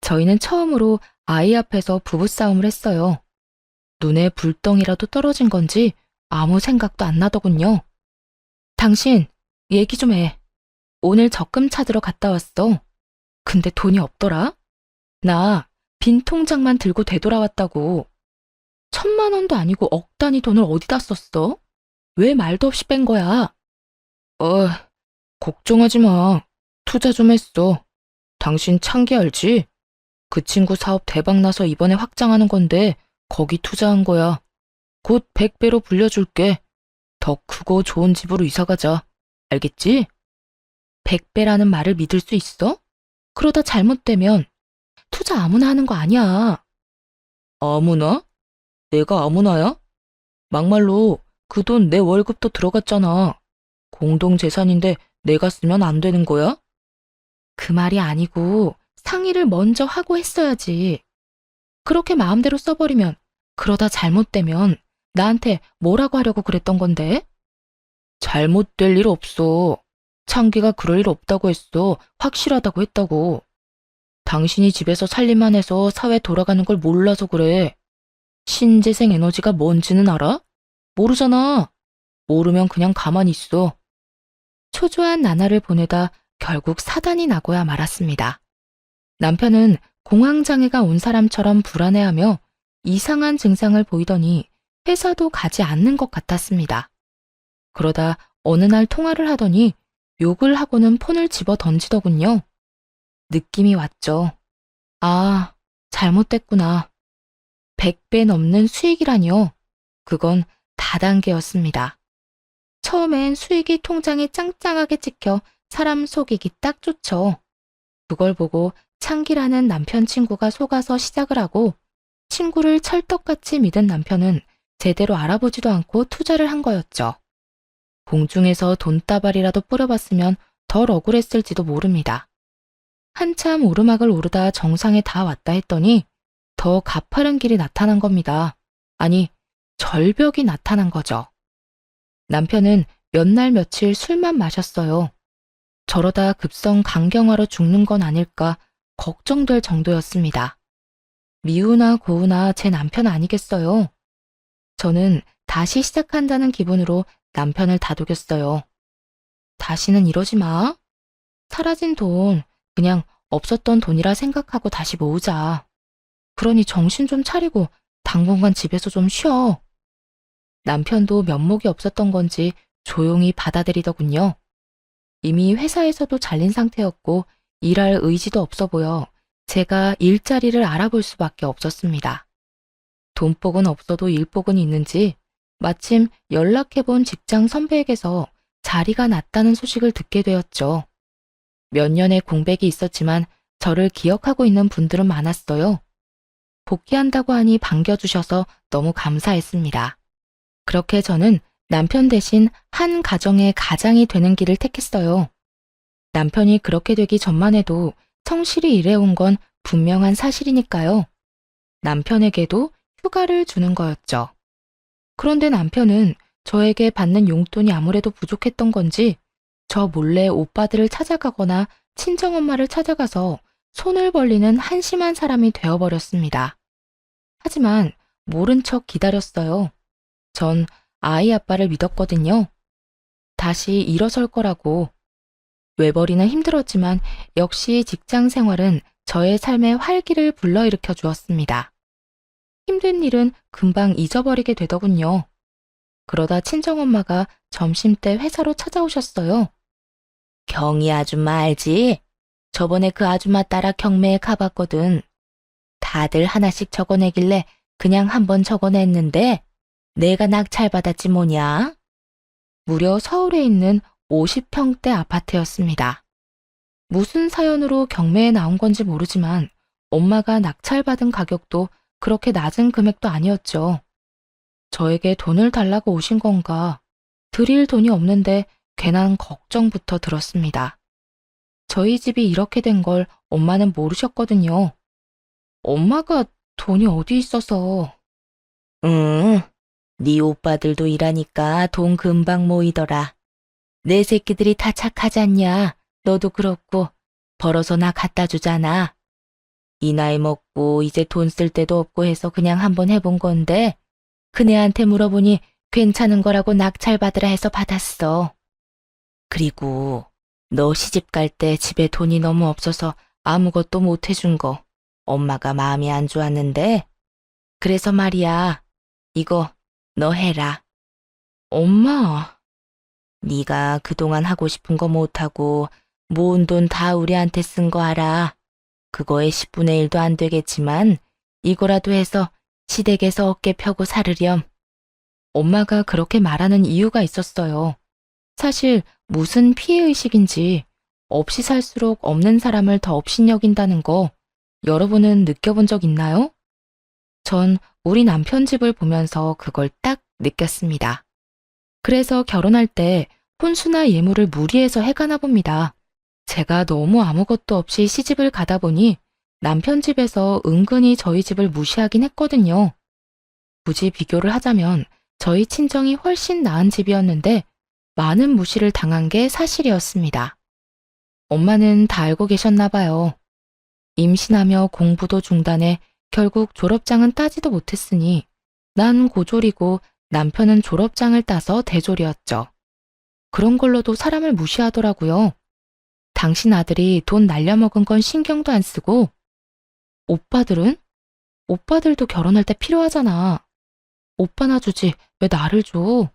저희는 처음으로 아이 앞에서 부부싸움을 했어요. 눈에 불덩이라도 떨어진 건지 아무 생각도 안 나더군요. 당신, 얘기 좀 해. 오늘 적금 찾으러 갔다 왔어. 근데 돈이 없더라? 나 빈 통장만 들고 되돌아왔다고. 1,000만 원도 아니고 억 단위 돈을 어디다 썼어? 왜 말도 없이 뺀 거야? 걱정하지 마. 투자 좀 했어. 당신 창기 알지? 그 친구 사업 대박 나서 이번에 확장하는 건데 거기 투자한 거야. 곧 100배로 불려줄게. 더 크고 좋은 집으로 이사 가자. 알겠지? 100배라는 말을 믿을 수 있어? 그러다 잘못되면 투자 아무나 하는 거 아니야. 아무나? 내가 아무나야? 막말로 그 돈 내 월급도 들어갔잖아. 공동재산인데 내가 쓰면 안 되는 거야? 그 말이 아니고 상의를 먼저 하고 했어야지. 그렇게 마음대로 써버리면 그러다 잘못되면 나한테 뭐라고 하려고 그랬던 건데? 잘못될 일 없어. 창기가 그럴 일 없다고 했어. 확실하다고 했다고. 당신이 집에서 살림만 해서 사회 돌아가는 걸 몰라서 그래. 신재생 에너지가 뭔지는 알아? 모르잖아. 모르면 그냥 가만히 있어. 초조한 나날을 보내다 결국 사단이 나고야 말았습니다. 남편은 공황장애가 온 사람처럼 불안해하며 이상한 증상을 보이더니 회사도 가지 않는 것 같았습니다. 그러다 어느 날 통화를 하더니 욕을 하고는 폰을 집어 던지더군요. 느낌이 왔죠. 아, 잘못됐구나. 100배 넘는 수익이라니요. 그건 다단계였습니다. 처음엔 수익이 통장에 짱짱하게 찍혀 사람 속이기 딱 좋죠. 그걸 보고 창기라는 남편 친구가 속아서 시작을 하고 친구를 찰떡같이 믿은 남편은 제대로 알아보지도 않고 투자를 한 거였죠. 공중에서 돈다발이라도 뿌려봤으면 덜 억울했을지도 모릅니다. 한참 오르막을 오르다 정상에 다 왔다 했더니 더 가파른 길이 나타난 겁니다. 아니, 절벽이 나타난 거죠. 남편은 몇 날 며칠 술만 마셨어요. 저러다 급성 간경화로 죽는 건 아닐까 걱정될 정도였습니다. 미우나 고우나 제 남편 아니겠어요? 저는 다시 시작한다는 기분으로 남편을 다독였어요. 다시는 이러지 마. 사라진 돈, 그냥 없었던 돈이라 생각하고 다시 모으자. 그러니 정신 좀 차리고 당분간 집에서 좀 쉬어. 남편도 면목이 없었던 건지 조용히 받아들이더군요. 이미 회사에서도 잘린 상태였고 일할 의지도 없어 보여 제가 일자리를 알아볼 수밖에 없었습니다. 돈복은 없어도 일복은 있는지 마침 연락해본 직장 선배에게서 자리가 났다는 소식을 듣게 되었죠. 몇 년의 공백이 있었지만 저를 기억하고 있는 분들은 많았어요. 복귀한다고 하니 반겨주셔서 너무 감사했습니다. 그렇게 저는 남편 대신 한 가정의 가장이 되는 길을 택했어요. 남편이 그렇게 되기 전만 해도 성실히 일해온 건 분명한 사실이니까요. 남편에게도 휴가를 주는 거였죠. 그런데 남편은 저에게 받는 용돈이 아무래도 부족했던 건지 저 몰래 오빠들을 찾아가거나 친정엄마를 찾아가서 손을 벌리는 한심한 사람이 되어버렸습니다. 하지만 모른 척 기다렸어요. 전 아이 아빠를 믿었거든요. 다시 일어설 거라고. 외벌이는 힘들었지만 역시 직장 생활은 저의 삶의 활기를 불러일으켜 주었습니다. 힘든 일은 금방 잊어버리게 되더군요. 그러다 친정엄마가 점심때 회사로 찾아오셨어요. 경희 아줌마 알지? 저번에 그 아줌마 따라 경매에 가봤거든. 다들 하나씩 적어내길래 그냥 한번 적어냈는데 내가 낙찰받았지 뭐냐? 무려 서울에 있는 50평대 아파트였습니다. 무슨 사연으로 경매에 나온 건지 모르지만 엄마가 낙찰받은 가격도 그렇게 낮은 금액도 아니었죠. 저에게 돈을 달라고 오신 건가? 드릴 돈이 없는데 괜한 걱정부터 들었습니다. 저희 집이 이렇게 된 걸 엄마는 모르셨거든요. 엄마가 돈이 어디 있어서. 네 오빠들도 일하니까 돈 금방 모이더라. 내 새끼들이 다 착하잖냐. 너도 그렇고 벌어서 나 갖다 주잖아. 이 나이 먹고 이제 돈 쓸 데도 없고 해서 그냥 한번 해본 건데 그네한테 물어보니 괜찮은 거라고 낙찰 받으라 해서 받았어. 그리고 너 시집 갈 때 집에 돈이 너무 없어서 아무것도 못 해준 거 엄마가 마음이 안 좋았는데 그래서 말이야. 이거 너 해라. 엄마. 네가 그동안 하고 싶은 거 못하고 모은 돈 다 우리한테 쓴 거 알아. 그거의 10분의 1도 안 되겠지만 이거라도 해서 시댁에서 어깨 펴고 살으렴. 엄마가 그렇게 말하는 이유가 있었어요. 사실 무슨 피해의식인지 없이 살수록 없는 사람을 더 업신여긴다는 거 여러분은 느껴본 적 있나요? 전 우리 남편 집을 보면서 그걸 딱 느꼈습니다. 그래서 결혼할 때 혼수나 예물을 무리해서 해가나 봅니다. 제가 너무 아무것도 없이 시집을 가다 보니 남편 집에서 은근히 저희 집을 무시하긴 했거든요. 굳이 비교를 하자면 저희 친정이 훨씬 나은 집이었는데 많은 무시를 당한 게 사실이었습니다. 엄마는 다 알고 계셨나 봐요. 임신하며 공부도 중단해 결국 졸업장은 따지도 못했으니 난 고졸이고 남편은 졸업장을 따서 대졸이었죠. 그런 걸로도 사람을 무시하더라고요. 당신 아들이 돈 날려먹은 건 신경도 안 쓰고 오빠들은? 오빠들도 결혼할 때 필요하잖아. 오빠나 주지 왜 나를 줘?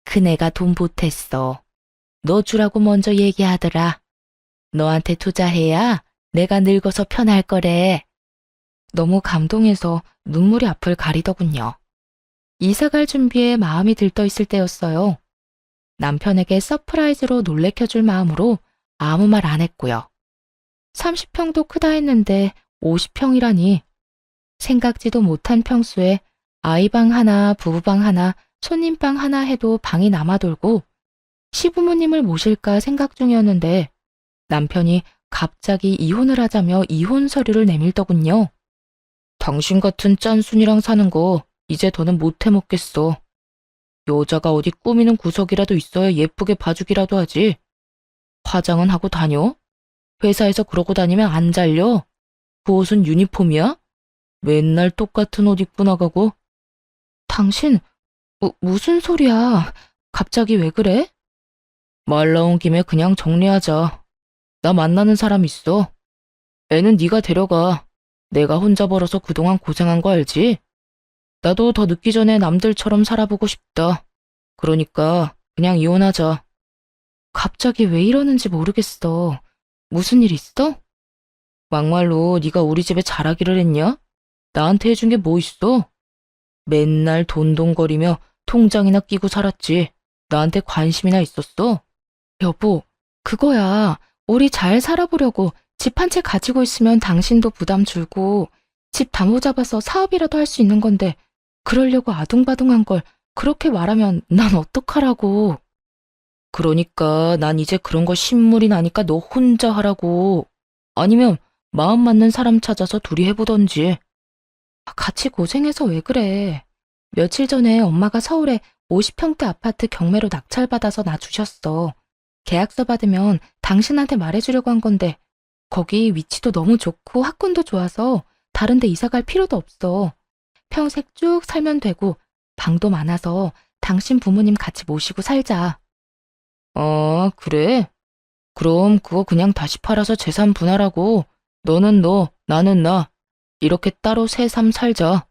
그네가 돈 보탰어. 너 주라고 먼저 얘기하더라. 너한테 투자해야 내가 늙어서 편할 거래. 너무 감동해서 눈물이 앞을 가리더군요. 이사갈 준비에 마음이 들떠 있을 때였어요. 남편에게 서프라이즈로 놀래켜줄 마음으로 아무 말 안 했고요. 30평도 크다 했는데 50평이라니. 생각지도 못한 평수에 아이방 하나, 부부방 하나, 손님방 하나 해도 방이 남아돌고 시부모님을 모실까 생각 중이었는데 남편이 갑자기 이혼을 하자며 이혼 서류를 내밀더군요. 당신 같은 짠순이랑 사는 거 이제 더는 못 해먹겠어. 여자가 어디 꾸미는 구석이라도 있어야 예쁘게 봐주기라도 하지. 화장은 하고 다녀? 회사에서 그러고 다니면 안 잘려? 그 옷은 유니폼이야? 맨날 똑같은 옷 입고 나가고. 당신 무슨 소리야? 갑자기 왜 그래? 말 나온 김에 그냥 정리하자. 나 만나는 사람 있어. 애는 네가 데려가. 내가 혼자 벌어서 그동안 고생한 거 알지? 나도 더 늦기 전에 남들처럼 살아보고 싶다. 그러니까 그냥 이혼하자. 갑자기 왜 이러는지 모르겠어. 무슨 일 있어? 막말로 네가 우리 집에 잘하기를 했냐? 나한테 해준 게 뭐 있어? 맨날 돈돈거리며 통장이나 끼고 살았지. 나한테 관심이나 있었어? 여보, 그거야. 우리 잘 살아보려고 집 한 채 가지고 있으면 당신도 부담 줄고 집 담보 잡아서 사업이라도 할 수 있는 건데 그러려고 아둥바둥한 걸 그렇게 말하면 난 어떡하라고. 그러니까 난 이제 그런 거 신물이 나니까 너 혼자 하라고. 아니면 마음 맞는 사람 찾아서 둘이 해보던지. 같이 고생해서 왜 그래. 며칠 전에 엄마가 서울에 50평대 아파트 경매로 낙찰받아서 나 주셨어. 계약서 받으면 당신한테 말해주려고 한 건데 거기 위치도 너무 좋고 학군도 좋아서 다른 데 이사 갈 필요도 없어. 평생 쭉 살면 되고 방도 많아서 당신 부모님 같이 모시고 살자. 그래? 그럼 그거 그냥 다시 팔아서 재산 분할하고 너는 너, 나는 나. 이렇게 따로 새삼 살자.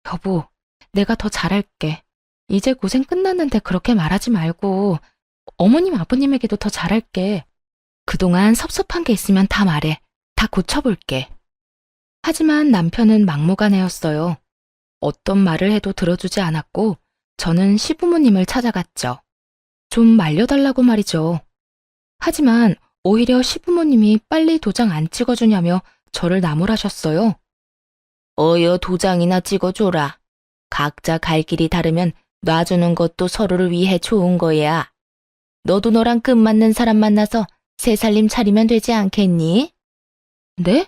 여보, 내가 더 잘할게. 이제 고생 끝났는데 그렇게 말하지 말고 어머님 아버님에게도 더 잘할게. 그동안 섭섭한 게 있으면 다 말해. 다 고쳐볼게. 하지만 남편은 막무가내였어요. 어떤 말을 해도 들어주지 않았고 저는 시부모님을 찾아갔죠. 좀 말려달라고 말이죠. 하지만 오히려 시부모님이 빨리 도장 안 찍어주냐며 저를 나무라셨어요. 어여 도장이나 찍어줘라. 각자 갈 길이 다르면 놔주는 것도 서로를 위해 좋은 거야. 너도 너랑 끝맞는 사람 만나서 새 살림 차리면 되지 않겠니? 네?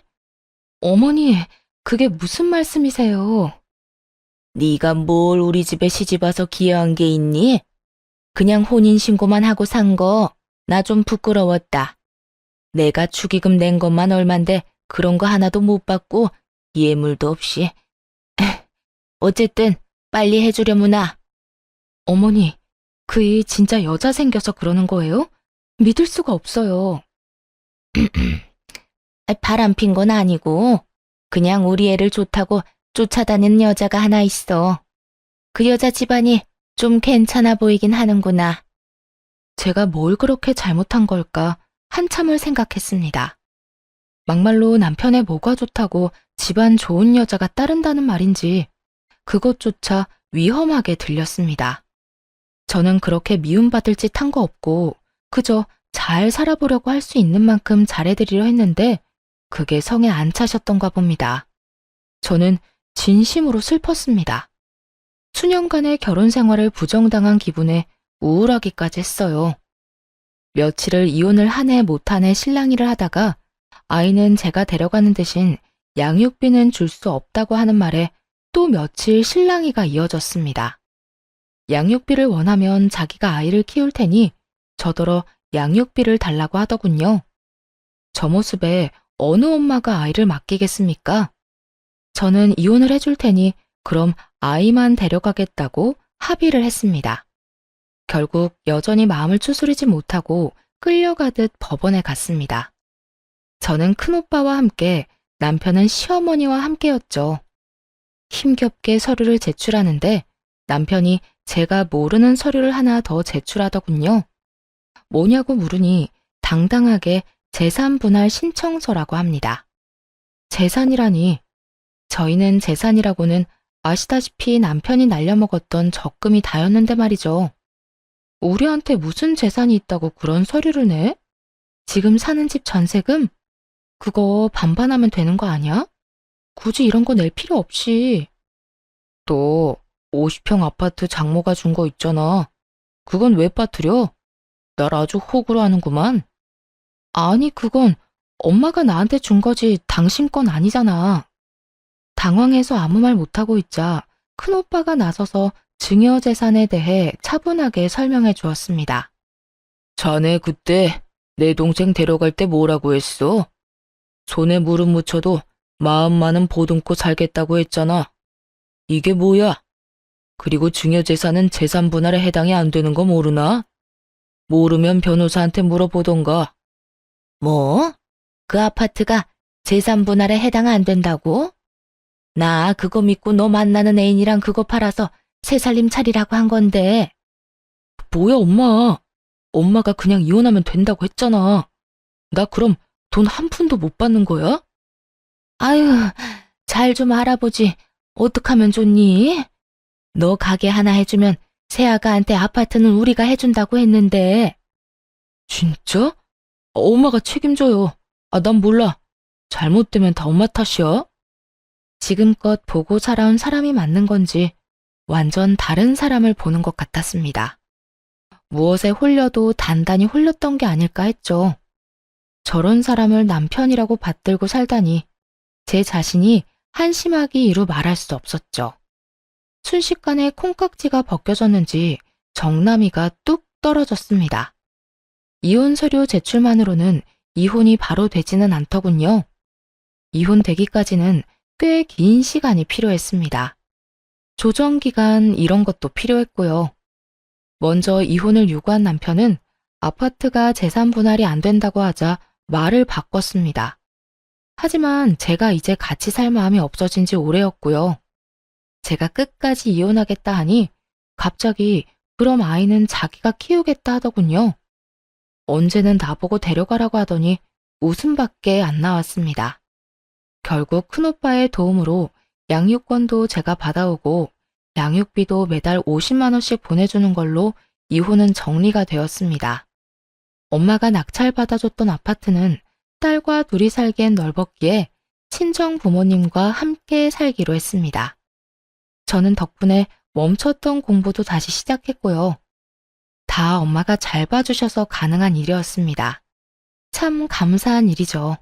어머니, 그게 무슨 말씀이세요? 네가 뭘 우리 집에 시집와서 기여한 게 있니? 그냥 혼인신고만 하고 산 거 나 좀 부끄러웠다. 내가 축의금 낸 것만 얼만데 그런 거 하나도 못 받고 예물도 없이. 어쨌든 빨리 해주려무나. 어머니, 그 이 진짜 여자 생겨서 그러는 거예요? 믿을 수가 없어요. 바람 핀 건 아니고 그냥 우리 애를 좋다고 쫓아다니는 여자가 하나 있어. 그 여자 집안이 좀 괜찮아 보이긴 하는구나. 제가 뭘 그렇게 잘못한 걸까 한참을 생각했습니다. 막말로 남편의 뭐가 좋다고 집안 좋은 여자가 따른다는 말인지 그것조차 위험하게 들렸습니다. 저는 그렇게 미움받을 짓 한 거 없고 그저 잘 살아보려고 할 수 있는 만큼 잘해드리려 했는데 그게 성에 안 차셨던가 봅니다. 저는 진심으로 슬펐습니다. 수년간의 결혼 생활을 부정당한 기분에 우울하기까지 했어요. 며칠을 이혼을 한 해 못 한 해 실랑이를 하다가 아이는 제가 데려가는 대신 양육비는 줄 수 없다고 하는 말에 또 며칠 실랑이가 이어졌습니다. 양육비를 원하면 자기가 아이를 키울 테니 저더러 양육비를 달라고 하더군요. 저 모습에 어느 엄마가 아이를 맡기겠습니까? 저는 이혼을 해줄 테니 그럼 아이만 데려가겠다고 합의를 했습니다. 결국 여전히 마음을 추스리지 못하고 끌려가듯 법원에 갔습니다. 저는 큰오빠와 함께 남편은 시어머니와 함께였죠. 힘겹게 서류를 제출하는데 남편이 제가 모르는 서류를 하나 더 제출하더군요. 뭐냐고 물으니 당당하게 재산분할 신청서라고 합니다. 재산이라니. 저희는 재산이라고는 아시다시피 남편이 날려먹었던 적금이 다였는데 말이죠. 우리한테 무슨 재산이 있다고 그런 서류를 내? 지금 사는 집 전세금? 그거 반반하면 되는 거 아니야? 굳이 이런 거 낼 필요 없이. 또 50평 아파트 장모가 준 거 있잖아. 그건 왜 빠뜨려? 날 아주 호구로 하는구만. 아니, 그건 엄마가 나한테 준 거지 당신 건 아니잖아. 당황해서 아무 말 못하고 있자 큰오빠가 나서서 증여재산에 대해 차분하게 설명해 주었습니다. 자네 그때 내 동생 데려갈 때 뭐라고 했어? 손에 무릎 묻혀도 마음 많은 보듬고 살겠다고 했잖아. 이게 뭐야? 그리고 증여재산은 재산 분할에 해당이 안 되는 거 모르나? 모르면 변호사한테 물어보던가. 뭐? 그 아파트가 재산 분할에 해당 안 된다고? 나 그거 믿고 너 만나는 애인이랑 그거 팔아서 새 살림 차리라고 한 건데. 뭐야, 엄마. 엄마가 그냥 이혼하면 된다고 했잖아. 나 그럼 돈 한 푼도 못 받는 거야? 아유, 잘 좀 알아보지. 어떡하면 좋니? 너 가게 하나 해주면 새아가한테 아파트는 우리가 해준다고 했는데. 진짜? 엄마가 책임져요. 난 몰라. 잘못되면 다 엄마 탓이야. 지금껏 보고 살아온 사람이 맞는 건지 완전 다른 사람을 보는 것 같았습니다. 무엇에 홀려도 단단히 홀렸던 게 아닐까 했죠. 저런 사람을 남편이라고 받들고 살다니 제 자신이 한심하기 이루 말할 수 없었죠. 순식간에 콩깍지가 벗겨졌는지 정남이가 뚝 떨어졌습니다. 이혼 서류 제출만으로는 이혼이 바로 되지는 않더군요. 이혼되기까지는 꽤 긴 시간이 필요했습니다. 조정기간 이런 것도 필요했고요. 먼저 이혼을 요구한 남편은 아파트가 재산 분할이 안 된다고 하자 말을 바꿨습니다. 하지만 제가 이제 같이 살 마음이 없어진 지 오래였고요. 제가 끝까지 이혼하겠다 하니 갑자기 그럼 아이는 자기가 키우겠다 하더군요. 언제는 나보고 데려가라고 하더니 웃음밖에 안 나왔습니다. 결국 큰오빠의 도움으로 양육권도 제가 받아오고 양육비도 매달 50만 원씩 보내주는 걸로 이혼은 정리가 되었습니다. 엄마가 낙찰받아줬던 아파트는 딸과 둘이 살기엔 넓었기에 친정 부모님과 함께 살기로 했습니다. 저는 덕분에 멈췄던 공부도 다시 시작했고요. 다 엄마가 잘 봐주셔서 가능한 일이었습니다. 참 감사한 일이죠.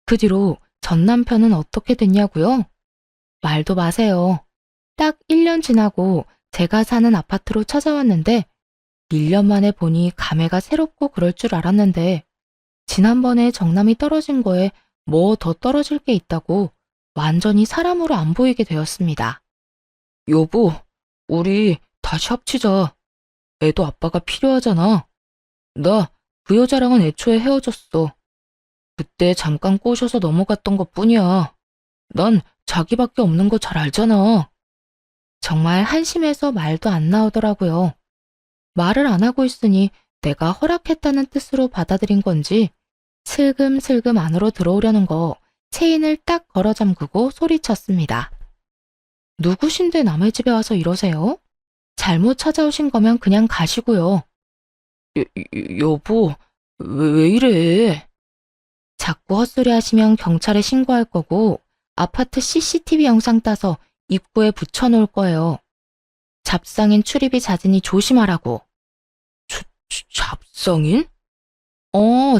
그 뒤로 전 남편은 어떻게 됐냐고요? 말도 마세요. 딱 1년 지나고 제가 사는 아파트로 찾아왔는데 1년 만에 보니 감회가 새롭고 그럴 줄 알았는데 지난번에 정남이 떨어진 거에 뭐 더 떨어질 게 있다고 완전히 사람으로 안 보이게 되었습니다. 여보, 우리 다시 합치자. 애도 아빠가 필요하잖아. 나 그 여자랑은 애초에 헤어졌어. 그때 잠깐 꼬셔서 넘어갔던 것뿐이야. 난 자기밖에 없는 거 잘 알잖아. 정말 한심해서 말도 안 나오더라고요. 말을 안 하고 있으니 내가 허락했다는 뜻으로 받아들인 건지 슬금슬금 안으로 들어오려는 거 체인을 딱 걸어 잠그고 소리쳤습니다. 누구신데 남의 집에 와서 이러세요? 잘못 찾아오신 거면 그냥 가시고요. 여보, 왜 이래? 자꾸 헛소리 하시면 경찰에 신고할 거고 아파트 CCTV 영상 따서 입구에 붙여놓을 거예요. 잡상인 출입이 잦으니 조심하라고. 잡상인?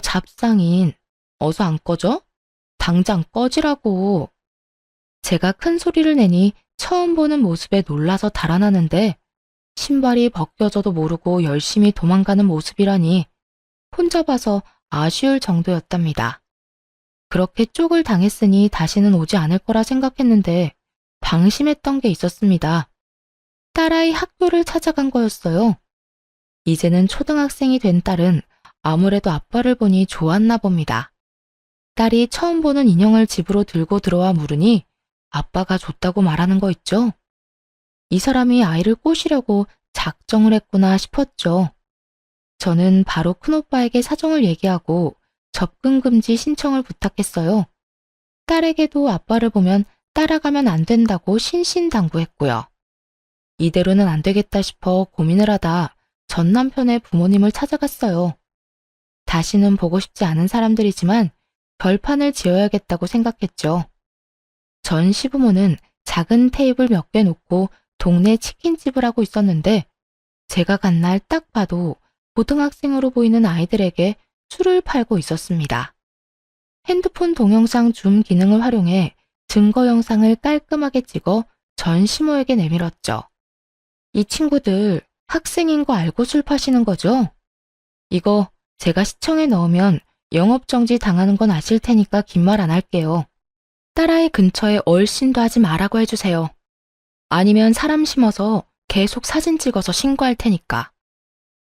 잡상인. 어서 안 꺼져? 당장 꺼지라고. 제가 큰 소리를 내니 처음 보는 모습에 놀라서 달아나는데 신발이 벗겨져도 모르고 열심히 도망가는 모습이라니 혼자 봐서 아쉬울 정도였답니다. 그렇게 쪽을 당했으니 다시는 오지 않을 거라 생각했는데 방심했던 게 있었습니다. 딸아이 학교를 찾아간 거였어요. 이제는 초등학생이 된 딸은 아무래도 아빠를 보니 좋았나 봅니다. 딸이 처음 보는 인형을 집으로 들고 들어와 물으니 아빠가 줬다고 말하는 거 있죠? 이 사람이 아이를 꼬시려고 작정을 했구나 싶었죠. 저는 바로 큰오빠에게 사정을 얘기하고 접근 금지 신청을 부탁했어요. 딸에게도 아빠를 보면 따라가면 안 된다고 신신당부했고요. 이대로는 안 되겠다 싶어 고민을 하다 전 남편의 부모님을 찾아갔어요. 다시는 보고 싶지 않은 사람들이지만 결판을 지어야겠다고 생각했죠. 전 시부모는 작은 테이블 몇 개 놓고 동네 치킨집을 하고 있었는데 제가 간 날 딱 봐도 고등학생으로 보이는 아이들에게 술을 팔고 있었습니다. 핸드폰 동영상 줌 기능을 활용해 증거 영상을 깔끔하게 찍어 전 시모에게 내밀었죠. 이 친구들 학생인 거 알고 술 파시는 거죠? 이거 제가 시청에 넣으면 영업정지 당하는 건 아실 테니까 긴 말 안 할게요. 딸아이 근처에 얼씬도 하지 말라고 해주세요. 아니면 사람 심어서 계속 사진 찍어서 신고할 테니까.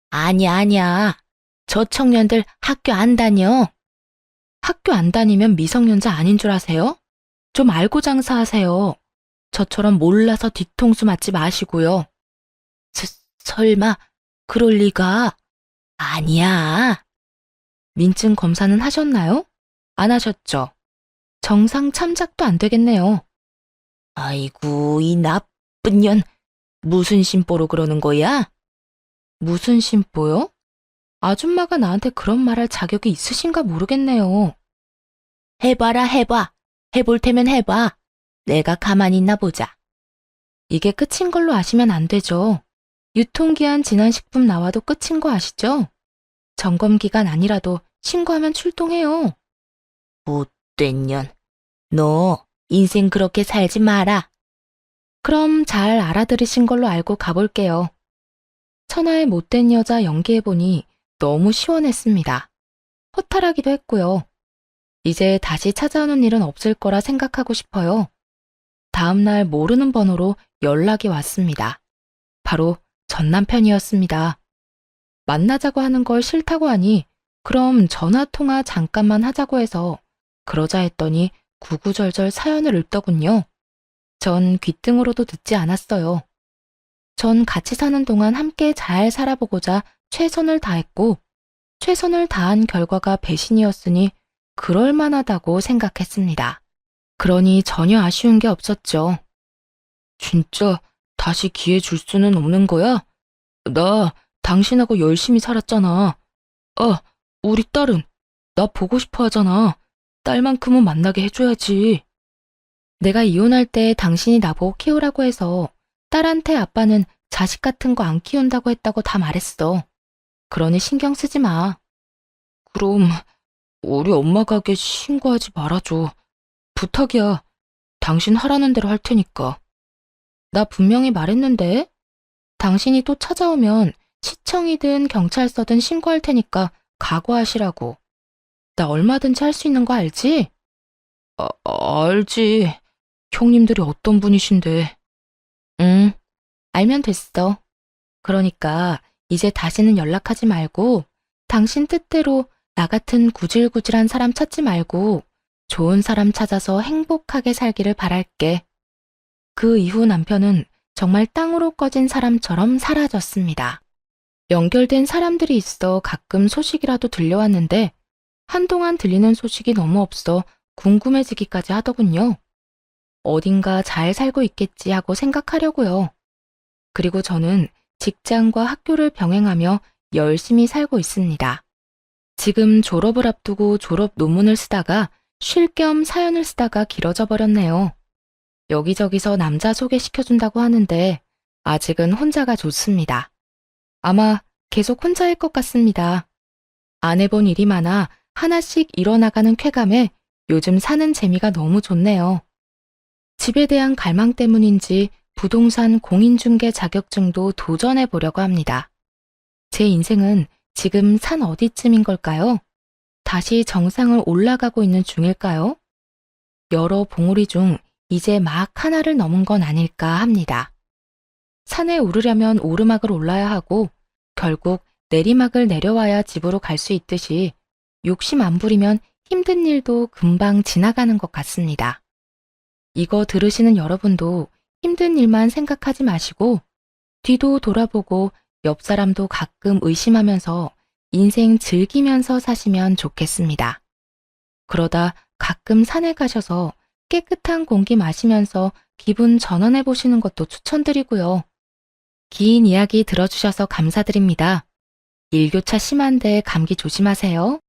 아니야. 저 청년들 학교 안 다녀. 학교 안 다니면 미성년자 아닌 줄 아세요? 좀 알고 장사하세요. 저처럼 몰라서 뒤통수 맞지 마시고요. 설마 그럴 리가? 아니야. 민증 검사는 하셨나요? 안 하셨죠? 정상 참작도 안 되겠네요. 아이고, 이 나쁜 년. 무슨 심보로 그러는 거야? 무슨 심보요? 아줌마가 나한테 그런 말할 자격이 있으신가 모르겠네요. 해봐라, 해봐. 해볼 테면 해봐. 내가 가만히 있나 보자. 이게 끝인 걸로 아시면 안 되죠. 유통기한 지난 식품 나와도 끝인 거 아시죠? 점검기간 아니라도 신고하면 출동해요. 못된 년. 너 인생 그렇게 살지 마라. 그럼 잘 알아들으신 걸로 알고 가볼게요. 천하의 못된 여자 연기해보니 너무 시원했습니다. 허탈하기도 했고요. 이제 다시 찾아오는 일은 없을 거라 생각하고 싶어요. 다음날 모르는 번호로 연락이 왔습니다. 바로 전 남편이었습니다. 만나자고 하는 걸 싫다고 하니 그럼 전화통화 잠깐만 하자고 해서 그러자 했더니 구구절절 사연을 읊더군요. 전 귓등으로도 듣지 않았어요. 전 같이 사는 동안 함께 잘 살아보고자 최선을 다했고 최선을 다한 결과가 배신이었으니 그럴만하다고 생각했습니다. 그러니 전혀 아쉬운 게 없었죠. 진짜 다시 기회 줄 수는 없는 거야? 나 당신하고 열심히 살았잖아. 우리 딸은 나 보고 싶어 하잖아. 딸만큼은 만나게 해줘야지. 내가 이혼할 때 당신이 나보고 키우라고 해서 딸한테 아빠는 자식 같은 거 안 키운다고 했다고 다 말했어. 그러니 신경 쓰지 마. 그럼 우리 엄마 가게 신고하지 말아줘. 부탁이야. 당신 하라는 대로 할 테니까. 나 분명히 말했는데? 당신이 또 찾아오면 시청이든 경찰서든 신고할 테니까 각오하시라고. 나 얼마든지 할 수 있는 거 알지? 알지. 형님들이 어떤 분이신데. 응, 알면 됐어. 그러니까 이제 다시는 연락하지 말고 당신 뜻대로 나 같은 구질구질한 사람 찾지 말고 좋은 사람 찾아서 행복하게 살기를 바랄게. 그 이후 남편은 정말 땅으로 꺼진 사람처럼 사라졌습니다. 연결된 사람들이 있어 가끔 소식이라도 들려왔는데 한동안 들리는 소식이 너무 없어 궁금해지기까지 하더군요. 어딘가 잘 살고 있겠지 하고 생각하려고요. 그리고 저는 직장과 학교를 병행하며 열심히 살고 있습니다. 지금 졸업을 앞두고 졸업 논문을 쓰다가 쉴 겸 사연을 쓰다가 길어져 버렸네요. 여기저기서 남자 소개시켜준다고 하는데 아직은 혼자가 좋습니다. 아마 계속 혼자일 것 같습니다. 안 해본 일이 많아 하나씩 일어나가는 쾌감에 요즘 사는 재미가 너무 좋네요. 집에 대한 갈망 때문인지 부동산 공인중개 자격증도 도전해 보려고 합니다. 제 인생은 지금 산 어디쯤인 걸까요? 다시 정상을 올라가고 있는 중일까요? 여러 봉우리 중 이제 막 하나를 넘은 건 아닐까 합니다. 산에 오르려면 오르막을 올라야 하고 결국 내리막을 내려와야 집으로 갈 수 있듯이 욕심 안 부리면 힘든 일도 금방 지나가는 것 같습니다. 이거 들으시는 여러분도 힘든 일만 생각하지 마시고 뒤도 돌아보고 옆 사람도 가끔 의심하면서 인생 즐기면서 사시면 좋겠습니다. 그러다 가끔 산에 가셔서 깨끗한 공기 마시면서 기분 전환해 보시는 것도 추천드리고요. 긴 이야기 들어주셔서 감사드립니다. 일교차 심한데 감기 조심하세요.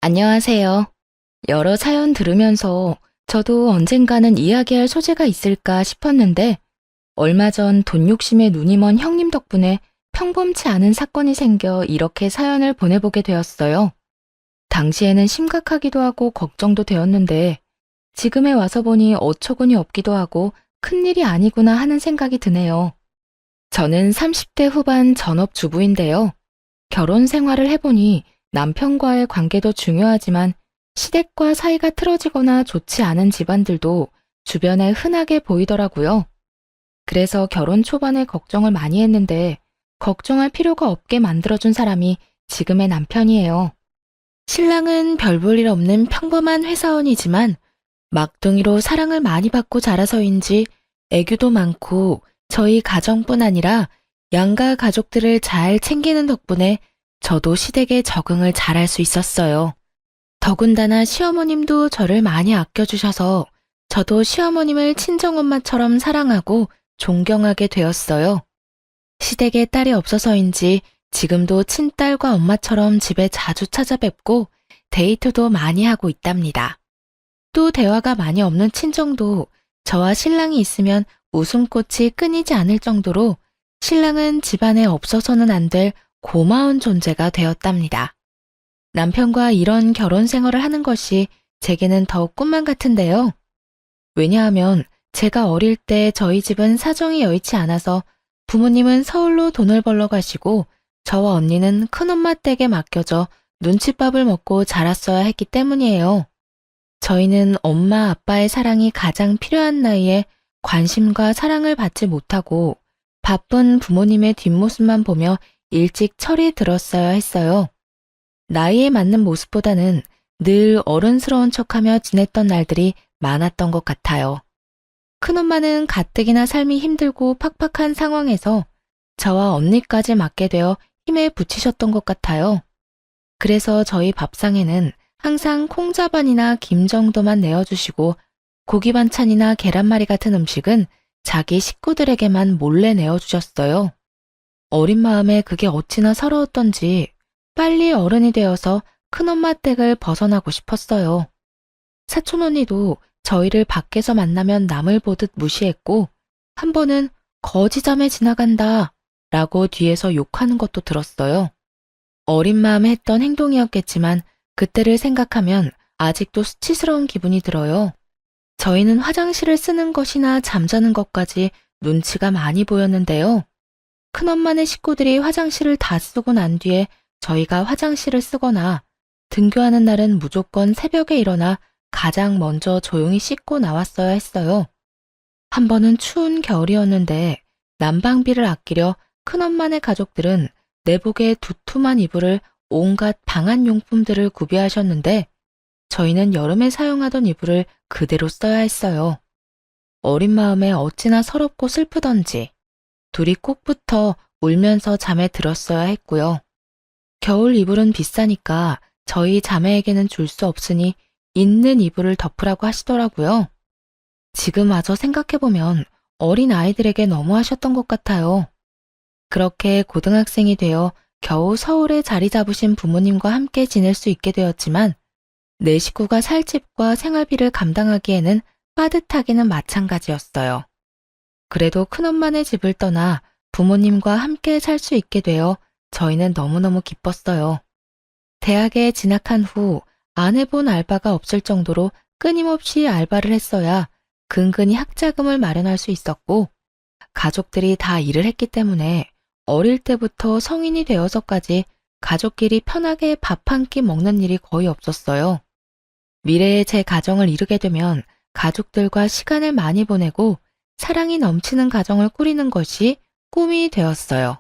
안녕하세요. 여러 사연 들으면서 저도 언젠가는 이야기할 소재가 있을까 싶었는데 얼마 전 돈 욕심에 눈이 먼 형님 덕분에 평범치 않은 사건이 생겨 이렇게 사연을 보내보게 되었어요. 당시에는 심각하기도 하고 걱정도 되었는데 지금에 와서 보니 어처구니 없기도 하고 큰일이 아니구나 하는 생각이 드네요. 저는 30대 후반 전업주부인데요. 결혼 생활을 해보니 남편과의 관계도 중요하지만 시댁과 사이가 틀어지거나 좋지 않은 집안들도 주변에 흔하게 보이더라고요. 그래서 결혼 초반에 걱정을 많이 했는데 걱정할 필요가 없게 만들어준 사람이 지금의 남편이에요. 신랑은 별 볼 일 없는 평범한 회사원이지만 막둥이로 사랑을 많이 받고 자라서인지 애교도 많고 저희 가정뿐 아니라 양가 가족들을 잘 챙기는 덕분에 저도 시댁에 적응을 잘할 수 있었어요. 더군다나 시어머님도 저를 많이 아껴주셔서 저도 시어머님을 친정엄마처럼 사랑하고 존경하게 되었어요. 시댁에 딸이 없어서인지 지금도 친딸과 엄마처럼 집에 자주 찾아뵙고 데이트도 많이 하고 있답니다. 또 대화가 많이 없는 친정도 저와 신랑이 있으면 웃음꽃이 끊이지 않을 정도로 신랑은 집안에 없어서는 안 될 고마운 존재가 되었답니다. 남편과 이런 결혼 생활을 하는 것이 제게는 더욱 꿈만 같은데요. 왜냐하면 제가 어릴 때 저희 집은 사정이 여의치 않아서 부모님은 서울로 돈을 벌러 가시고 저와 언니는 큰엄마 댁에 맡겨져 눈칫밥을 먹고 자랐어야 했기 때문이에요. 저희는 엄마 아빠의 사랑이 가장 필요한 나이에 관심과 사랑을 받지 못하고 바쁜 부모님의 뒷모습만 보며 일찍 철이 들었어야 했어요. 나이에 맞는 모습보다는 늘 어른스러운 척하며 지냈던 날들이 많았던 것 같아요. 큰엄마는 가뜩이나 삶이 힘들고 팍팍한 상황에서 저와 언니까지 맡게 되어 힘에 부치셨던 것 같아요. 그래서 저희 밥상에는 항상 콩자반이나 김 정도만 내어주시고 고기 반찬이나 계란말이 같은 음식은 자기 식구들에게만 몰래 내어주셨어요. 어린 마음에 그게 어찌나 서러웠던지 빨리 어른이 되어서 큰엄마 댁을 벗어나고 싶었어요. 사촌 언니도 저희를 밖에서 만나면 남을 보듯 무시했고 한 번은 거지자매 지나간다 라고 뒤에서 욕하는 것도 들었어요. 어린 마음에 했던 행동이었겠지만 그때를 생각하면 아직도 수치스러운 기분이 들어요. 저희는 화장실을 쓰는 것이나 잠자는 것까지 눈치가 많이 보였는데요. 큰엄마네 식구들이 화장실을 다 쓰고 난 뒤에 저희가 화장실을 쓰거나 등교하는 날은 무조건 새벽에 일어나 가장 먼저 조용히 씻고 나왔어야 했어요. 한 번은 추운 겨울이었는데 난방비를 아끼려 큰엄마네 가족들은 내복에 두툼한 이불을 온갖 방한용품들을 구비하셨는데 저희는 여름에 사용하던 이불을 그대로 써야 했어요. 어린 마음에 어찌나 서럽고 슬프던지 둘이 꼭 붙어 울면서 잠에 들었어야 했고요. 겨울 이불은 비싸니까 저희 자매에게는 줄 수 없으니 있는 이불을 덮으라고 하시더라고요. 지금 와서 생각해보면 어린 아이들에게 너무하셨던 것 같아요. 그렇게 고등학생이 되어 겨우 서울에 자리 잡으신 부모님과 함께 지낼 수 있게 되었지만 내 식구가 살 집과 생활비를 감당하기에는 빠듯하기는 마찬가지였어요. 그래도 큰엄마네 집을 떠나 부모님과 함께 살 수 있게 되어 저희는 너무너무 기뻤어요. 대학에 진학한 후 안 해본 알바가 없을 정도로 끊임없이 알바를 했어야 근근히 학자금을 마련할 수 있었고 가족들이 다 일을 했기 때문에 어릴 때부터 성인이 되어서까지 가족끼리 편하게 밥 한 끼 먹는 일이 거의 없었어요. 미래에 제 가정을 이루게 되면 가족들과 시간을 많이 보내고 사랑이 넘치는 가정을 꾸리는 것이 꿈이 되었어요.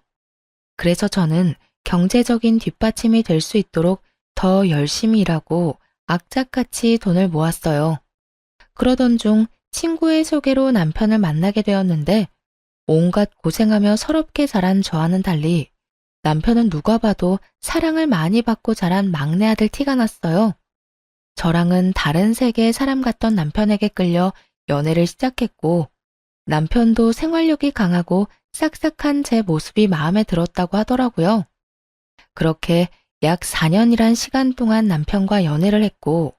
그래서 저는 경제적인 뒷받침이 될 수 있도록 더 열심히 일하고 악착같이 돈을 모았어요. 그러던 중 친구의 소개로 남편을 만나게 되었는데 온갖 고생하며 서럽게 자란 저와는 달리 남편은 누가 봐도 사랑을 많이 받고 자란 막내 아들 티가 났어요. 저랑은 다른 세계의 사람 같던 남편에게 끌려 연애를 시작했고 남편도 생활력이 강하고 싹싹한 제 모습이 마음에 들었다고 하더라고요. 그렇게 약 4년이란 시간 동안 남편과 연애를 했고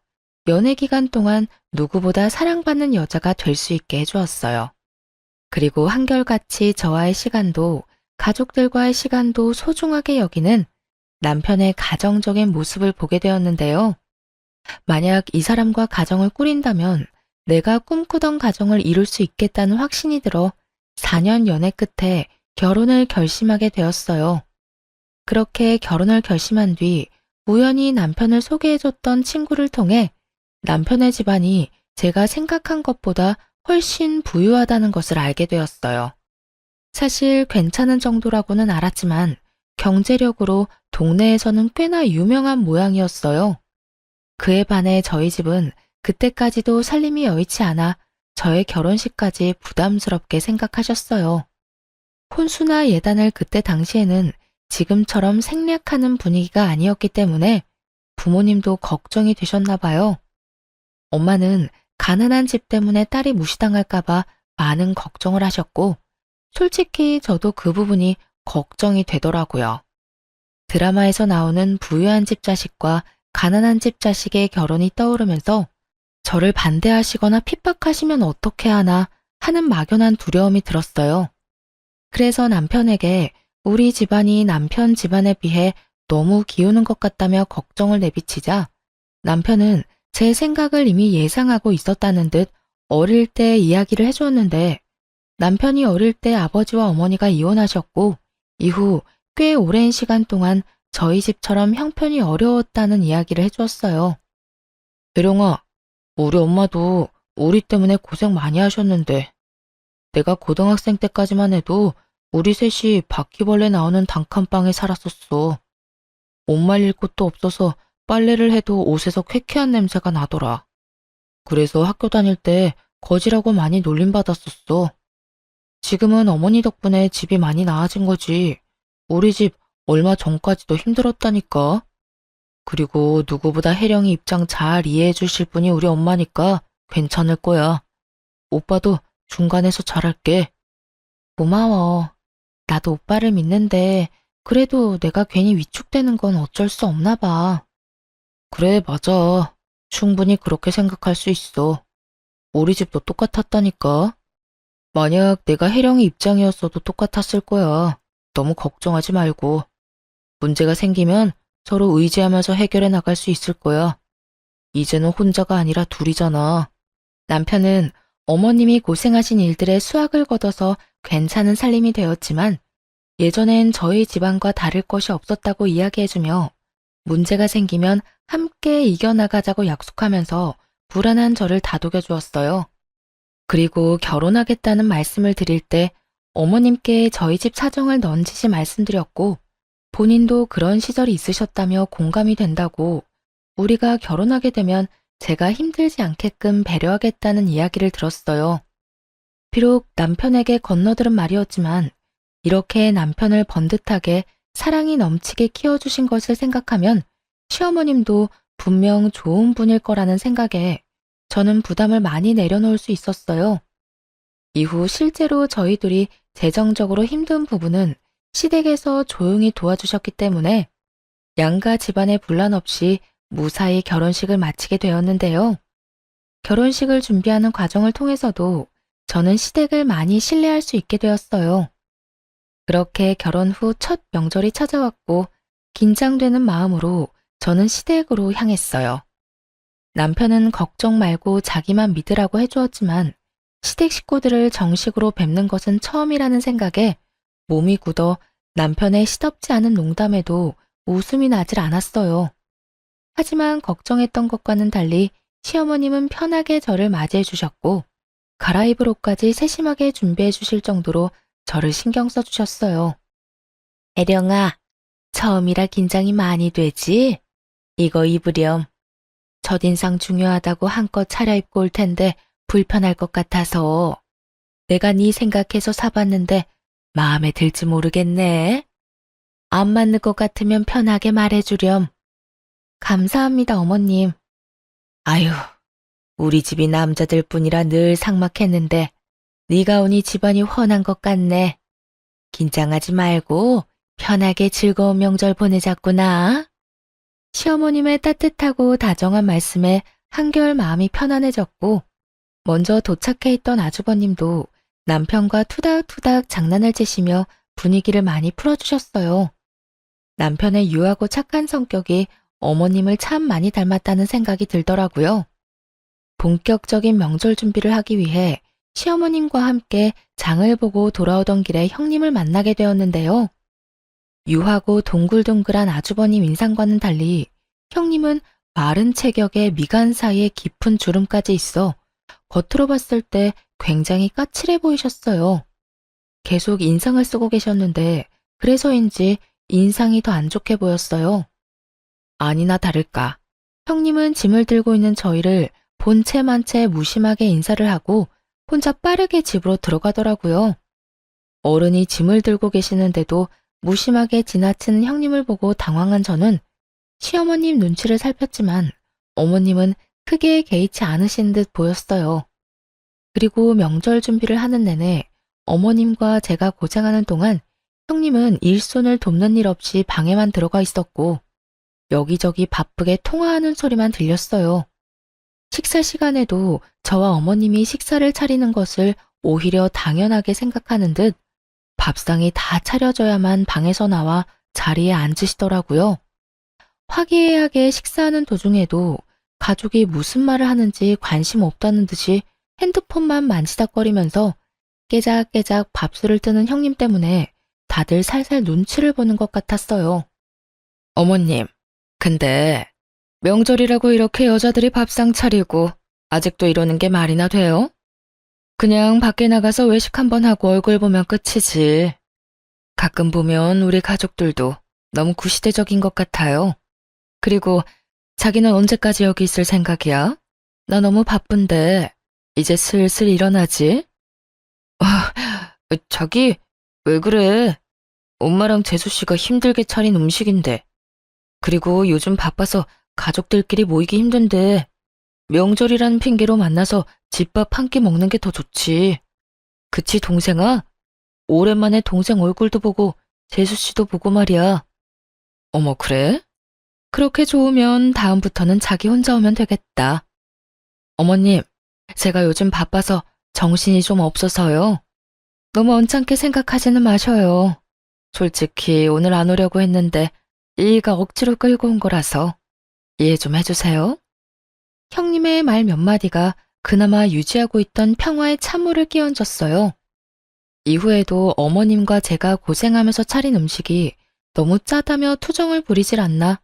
연애 기간 동안 누구보다 사랑받는 여자가 될 수 있게 해주었어요. 그리고 한결같이 저와의 시간도 가족들과의 시간도 소중하게 여기는 남편의 가정적인 모습을 보게 되었는데요. 만약 이 사람과 가정을 꾸린다면 내가 꿈꾸던 가정을 이룰 수 있겠다는 확신이 들어 4년 연애 끝에 결혼을 결심하게 되었어요. 그렇게 결혼을 결심한 뒤 우연히 남편을 소개해줬던 친구를 통해 남편의 집안이 제가 생각한 것보다 훨씬 부유하다는 것을 알게 되었어요. 사실 괜찮은 정도라고는 알았지만 경제력으로 동네에서는 꽤나 유명한 모양이었어요. 그에 반해 저희 집은 그때까지도 살림이 여의치 않아 저의 결혼식까지 부담스럽게 생각하셨어요. 혼수나 예단을 그때 당시에는 지금처럼 생략하는 분위기가 아니었기 때문에 부모님도 걱정이 되셨나 봐요. 엄마는 가난한 집 때문에 딸이 무시당할까봐 많은 걱정을 하셨고, 솔직히 저도 그 부분이 걱정이 되더라고요. 드라마에서 나오는 부유한 집 자식과 가난한 집 자식의 결혼이 떠오르면서 저를 반대하시거나 핍박하시면 어떻게 하나 하는 막연한 두려움이 들었어요. 그래서 남편에게 우리 집안이 남편 집안에 비해 너무 기우는 것 같다며 걱정을 내비치자 남편은 제 생각을 이미 예상하고 있었다는 듯 어릴 때 이야기를 해주었는데 남편이 어릴 때 아버지와 어머니가 이혼하셨고 이후 꽤 오랜 시간 동안 저희 집처럼 형편이 어려웠다는 이야기를 해주었어요. 대령아, 우리 엄마도 우리 때문에 고생 많이 하셨는데 내가 고등학생 때까지만 해도 우리 셋이 바퀴벌레 나오는 단칸방에 살았었어. 옷 말릴 곳도 없어서 빨래를 해도 옷에서 쾌쾌한 냄새가 나더라. 그래서 학교 다닐 때 거지라고 많이 놀림받았었어. 지금은 어머니 덕분에 집이 많이 나아진 거지. 우리 집 얼마 전까지도 힘들었다니까. 그리고 누구보다 혜령이 입장 잘 이해해 주실 분이 우리 엄마니까 괜찮을 거야. 오빠도 중간에서 잘할게. 고마워. 나도 오빠를 믿는데 그래도 내가 괜히 위축되는 건 어쩔 수 없나 봐. 그래, 맞아. 충분히 그렇게 생각할 수 있어. 우리 집도 똑같았다니까. 만약 내가 혜령이 입장이었어도 똑같았을 거야. 너무 걱정하지 말고. 문제가 생기면 서로 의지하면서 해결해 나갈 수 있을 거야. 이제는 혼자가 아니라 둘이잖아. 남편은 어머님이 고생하신 일들에 수확을 거둬서 괜찮은 살림이 되었지만 예전엔 저희 집안과 다를 것이 없었다고 이야기해주며 문제가 생기면 함께 이겨나가자고 약속하면서 불안한 저를 다독여 주었어요. 그리고 결혼하겠다는 말씀을 드릴 때 어머님께 저희 집 사정을 넌지시 말씀드렸고 본인도 그런 시절이 있으셨다며 공감이 된다고 우리가 결혼하게 되면 제가 힘들지 않게끔 배려하겠다는 이야기를 들었어요. 비록 남편에게 건너들은 말이었지만 이렇게 남편을 번듯하게 사랑이 넘치게 키워주신 것을 생각하면 시어머님도 분명 좋은 분일 거라는 생각에 저는 부담을 많이 내려놓을 수 있었어요. 이후 실제로 저희 둘이 재정적으로 힘든 부분은 시댁에서 조용히 도와주셨기 때문에 양가 집안의 분란 없이 무사히 결혼식을 마치게 되었는데요. 결혼식을 준비하는 과정을 통해서도 저는 시댁을 많이 신뢰할 수 있게 되었어요. 그렇게 결혼 후 첫 명절이 찾아왔고 긴장되는 마음으로 저는 시댁으로 향했어요. 남편은 걱정 말고 자기만 믿으라고 해주었지만 시댁 식구들을 정식으로 뵙는 것은 처음이라는 생각에 몸이 굳어 남편의 시덥지 않은 농담에도 웃음이 나질 않았어요. 하지만 걱정했던 것과는 달리 시어머님은 편하게 저를 맞이해 주셨고 갈아입을 옷까지 세심하게 준비해 주실 정도로 저를 신경 써 주셨어요. 애령아, 처음이라 긴장이 많이 되지? 이거 입으렴. 첫인상 중요하다고 한껏 차려입고 올 텐데 불편할 것 같아서 내가 네 생각해서 사봤는데 마음에 들지 모르겠네. 안 맞는 것 같으면 편하게 말해주렴. 감사합니다, 어머님. 아유, 우리 집이 남자들 뿐이라 늘 삭막했는데 네가 오니 집안이 훤한 것 같네. 긴장하지 말고 편하게 즐거운 명절 보내자꾸나. 시어머님의 따뜻하고 다정한 말씀에 한결 마음이 편안해졌고 먼저 도착해 있던 아주버님도 남편과 투닥투닥 장난을 치시며 분위기를 많이 풀어주셨어요. 남편의 유하고 착한 성격이 어머님을 참 많이 닮았다는 생각이 들더라고요. 본격적인 명절 준비를 하기 위해 시어머님과 함께 장을 보고 돌아오던 길에 형님을 만나게 되었는데요. 유하고 동글동글한 아주버님 인상과는 달리 형님은 마른 체격에 미간 사이에 깊은 주름까지 있어 겉으로 봤을 때 굉장히 까칠해 보이셨어요. 계속 인상을 쓰고 계셨는데 그래서인지 인상이 더 안 좋게 보였어요. 아니나 다를까. 형님은 짐을 들고 있는 저희를 본체만 채 무심하게 인사를 하고 혼자 빠르게 집으로 들어가더라고요. 어른이 짐을 들고 계시는데도 무심하게 지나치는 형님을 보고 당황한 저는 시어머님 눈치를 살폈지만 어머님은 크게 개의치 않으신 듯 보였어요. 그리고 명절 준비를 하는 내내 어머님과 제가 고생하는 동안 형님은 일손을 돕는 일 없이 방에만 들어가 있었고 여기저기 바쁘게 통화하는 소리만 들렸어요. 식사 시간에도 저와 어머님이 식사를 차리는 것을 오히려 당연하게 생각하는 듯 밥상이 다 차려져야만 방에서 나와 자리에 앉으시더라고요. 화기애애하게 식사하는 도중에도 가족이 무슨 말을 하는지 관심 없다는 듯이 핸드폰만 만지작거리면서 깨작깨작 밥술을 뜨는 형님 때문에 다들 살살 눈치를 보는 것 같았어요. 어머님, 근데 명절이라고 이렇게 여자들이 밥상 차리고 아직도 이러는 게 말이나 돼요? 그냥 밖에 나가서 외식 한번 하고 얼굴 보면 끝이지. 가끔 보면 우리 가족들도 너무 구시대적인 것 같아요. 그리고 자기는 언제까지 여기 있을 생각이야? 나 너무 바쁜데 이제 슬슬 일어나지? 자기 왜 그래? 엄마랑 재수 씨가 힘들게 차린 음식인데. 그리고 요즘 바빠서 가족들끼리 모이기 힘든데 명절이라는 핑계로 만나서 집밥 한 끼 먹는 게 더 좋지. 그치, 동생아? 오랜만에 동생 얼굴도 보고 재수 씨도 보고 말이야. 어머, 그래? 그렇게 좋으면 다음부터는 자기 혼자 오면 되겠다. 어머님, 제가 요즘 바빠서 정신이 좀 없어서요. 너무 언짢게 생각하지는 마셔요. 솔직히 오늘 안 오려고 했는데 일가 억지로 끌고 온 거라서 이해 좀 해주세요. 형님의 말 몇 마디가 그나마 유지하고 있던 평화의 찬물을 끼얹었어요. 이후에도 어머님과 제가 고생하면서 차린 음식이 너무 짜다며 투정을 부리질 않나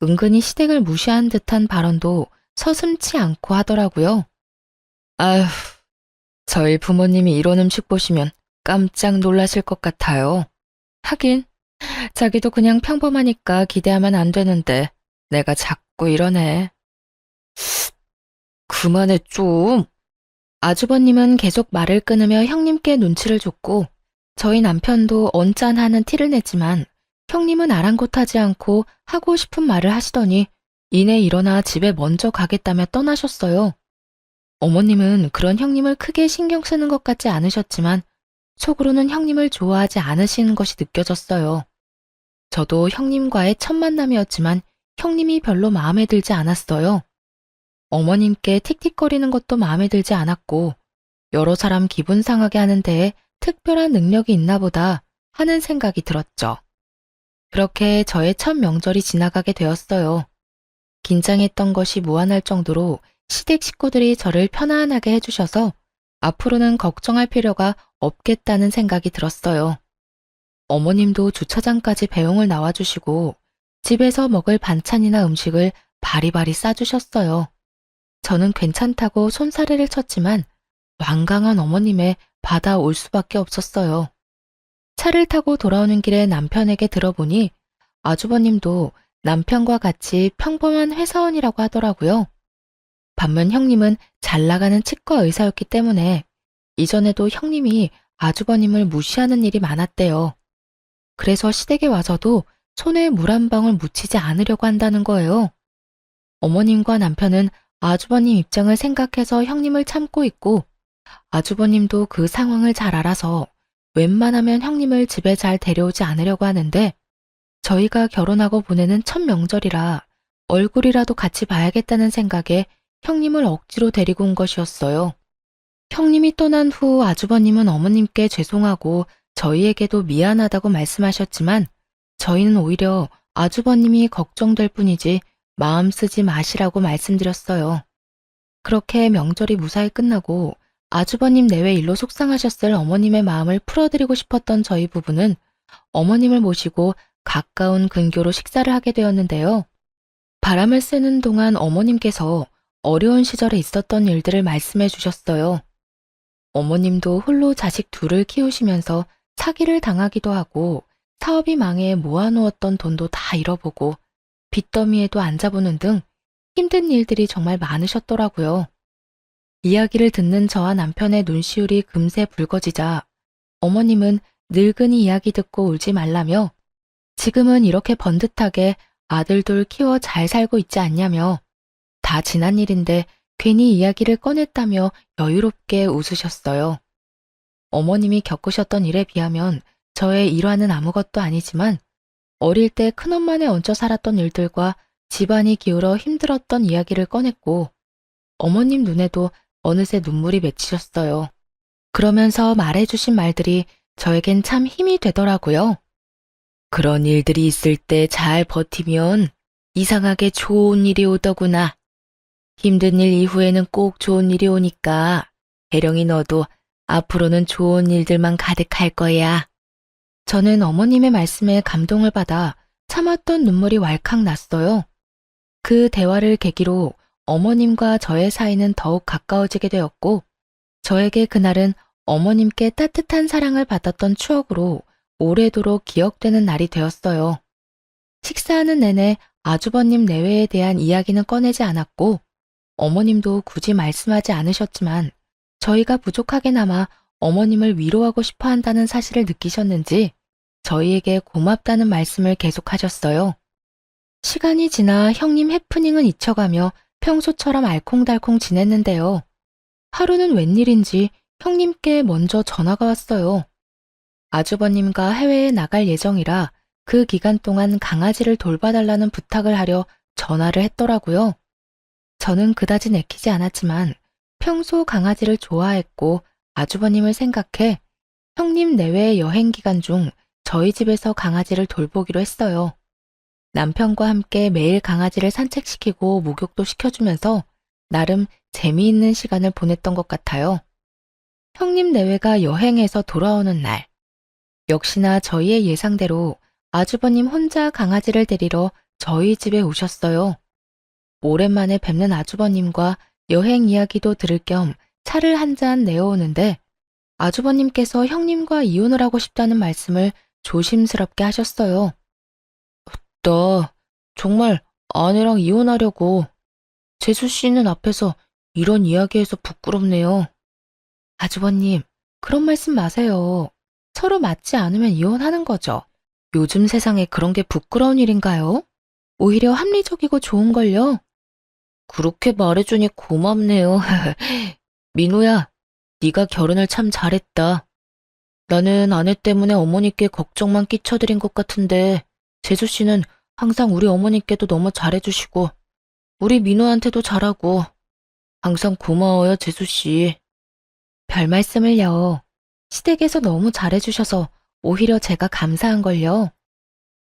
은근히 시댁을 무시한 듯한 발언도 서슴지 않고 하더라고요. 아휴, 저희 부모님이 이런 음식 보시면 깜짝 놀라실 것 같아요. 하긴 자기도 그냥 평범하니까 기대하면 안 되는데 내가 자꾸 이러네. 그만해 좀. 아주버님은 계속 말을 끊으며 형님께 눈치를 줬고 저희 남편도 언짢아하는 티를 냈지만 형님은 아랑곳하지 않고 하고 싶은 말을 하시더니 이내 일어나 집에 먼저 가겠다며 떠나셨어요. 어머님은 그런 형님을 크게 신경 쓰는 것 같지 않으셨지만 속으로는 형님을 좋아하지 않으시는 것이 느껴졌어요. 저도 형님과의 첫 만남이었지만 형님이 별로 마음에 들지 않았어요. 어머님께 틱틱거리는 것도 마음에 들지 않았고 여러 사람 기분 상하게 하는 데에 특별한 능력이 있나 보다 하는 생각이 들었죠. 그렇게 저의 첫 명절이 지나가게 되었어요. 긴장했던 것이 무한할 정도로 시댁 식구들이 저를 편안하게 해주셔서 앞으로는 걱정할 필요가 없겠다는 생각이 들었어요. 어머님도 주차장까지 배웅을 나와주시고 집에서 먹을 반찬이나 음식을 바리바리 싸주셨어요. 저는 괜찮다고 손사래를 쳤지만 완강한 어머님의 받아올 수밖에 없었어요. 차를 타고 돌아오는 길에 남편에게 들어보니 아주버님도 남편과 같이 평범한 회사원이라고 하더라고요. 반면 형님은 잘 나가는 치과 의사였기 때문에 이전에도 형님이 아주버님을 무시하는 일이 많았대요. 그래서 시댁에 와서도 손에 물 한 방울 묻히지 않으려고 한다는 거예요. 어머님과 남편은 아주버님 입장을 생각해서 형님을 참고 있고 아주버님도 그 상황을 잘 알아서 웬만하면 형님을 집에 잘 데려오지 않으려고 하는데 저희가 결혼하고 보내는 첫 명절이라 얼굴이라도 같이 봐야겠다는 생각에 형님을 억지로 데리고 온 것이었어요. 형님이 떠난 후 아주버님은 어머님께 죄송하고 저희에게도 미안하다고 말씀하셨지만 저희는 오히려 아주버님이 걱정될 뿐이지 마음 쓰지 마시라고 말씀드렸어요. 그렇게 명절이 무사히 끝나고 아주버님 내외 일로 속상하셨을 어머님의 마음을 풀어드리고 싶었던 저희 부부는 어머님을 모시고 가까운 근교로 식사를 하게 되었는데요. 바람을 쐬는 동안 어머님께서 어려운 시절에 있었던 일들을 말씀해 주셨어요. 어머님도 홀로 자식 둘을 키우시면서 사기를 당하기도 하고 사업이 망해 모아놓았던 돈도 다 잃어보고 빚더미에도 앉아보는 등 힘든 일들이 정말 많으셨더라고요. 이야기를 듣는 저와 남편의 눈시울이 금세 붉어지자 어머님은 늙은이 이야기 듣고 울지 말라며 지금은 이렇게 번듯하게 아들 둘 키워 잘 살고 있지 않냐며 다 지난 일인데 괜히 이야기를 꺼냈다며 여유롭게 웃으셨어요. 어머님이 겪으셨던 일에 비하면 저의 일화는 아무것도 아니지만 어릴 때 큰엄마네 얹혀 살았던 일들과 집안이 기울어 힘들었던 이야기를 꺼냈고 어머님 눈에도 어느새 눈물이 맺히셨어요. 그러면서 말해주신 말들이 저에겐 참 힘이 되더라고요. 그런 일들이 있을 때 잘 버티면 이상하게 좋은 일이 오더구나. 힘든 일 이후에는 꼭 좋은 일이 오니까 혜령이 너도 앞으로는 좋은 일들만 가득할 거야. 저는 어머님의 말씀에 감동을 받아 참았던 눈물이 왈칵 났어요. 그 대화를 계기로 어머님과 저의 사이는 더욱 가까워지게 되었고 저에게 그날은 어머님께 따뜻한 사랑을 받았던 추억으로 오래도록 기억되는 날이 되었어요. 식사하는 내내 아주버님 내외에 대한 이야기는 꺼내지 않았고 어머님도 굳이 말씀하지 않으셨지만 저희가 부족하게 남아 어머님을 위로하고 싶어 한다는 사실을 느끼셨는지 저희에게 고맙다는 말씀을 계속하셨어요. 시간이 지나 형님 해프닝은 잊혀가며 평소처럼 알콩달콩 지냈는데요. 하루는 웬일인지 형님께 먼저 전화가 왔어요. 아주버님과 해외에 나갈 예정이라 그 기간 동안 강아지를 돌봐달라는 부탁을 하려 전화를 했더라고요. 저는 그다지 내키지 않았지만 평소 강아지를 좋아했고 아주버님을 생각해 형님 내외 여행 기간 중 저희 집에서 강아지를 돌보기로 했어요. 남편과 함께 매일 강아지를 산책시키고 목욕도 시켜주면서 나름 재미있는 시간을 보냈던 것 같아요. 형님 내외가 여행해서 돌아오는 날, 역시나 저희의 예상대로 아주버님 혼자 강아지를 데리러 저희 집에 오셨어요. 오랜만에 뵙는 아주버님과 여행 이야기도 들을 겸 차를 한 잔 내어오는데 아주버님께서 형님과 이혼을 하고 싶다는 말씀을 조심스럽게 하셨어요. 나 정말 아내랑 이혼하려고. 재수 씨는 앞에서 이런 이야기해서 부끄럽네요. 아주버님, 그런 말씀 마세요. 서로 맞지 않으면 이혼하는 거죠. 요즘 세상에 그런 게 부끄러운 일인가요? 오히려 합리적이고 좋은걸요. 그렇게 말해주니 고맙네요. 민호야, 네가 결혼을 참 잘했다. 나는 아내 때문에 어머니께 걱정만 끼쳐드린 것 같은데 재수 씨는 항상 우리 어머니께도 너무 잘해주시고 우리 민호한테도 잘하고 항상 고마워요, 재수 씨. 별 말씀을요. 시댁에서 너무 잘해주셔서 오히려 제가 감사한걸요.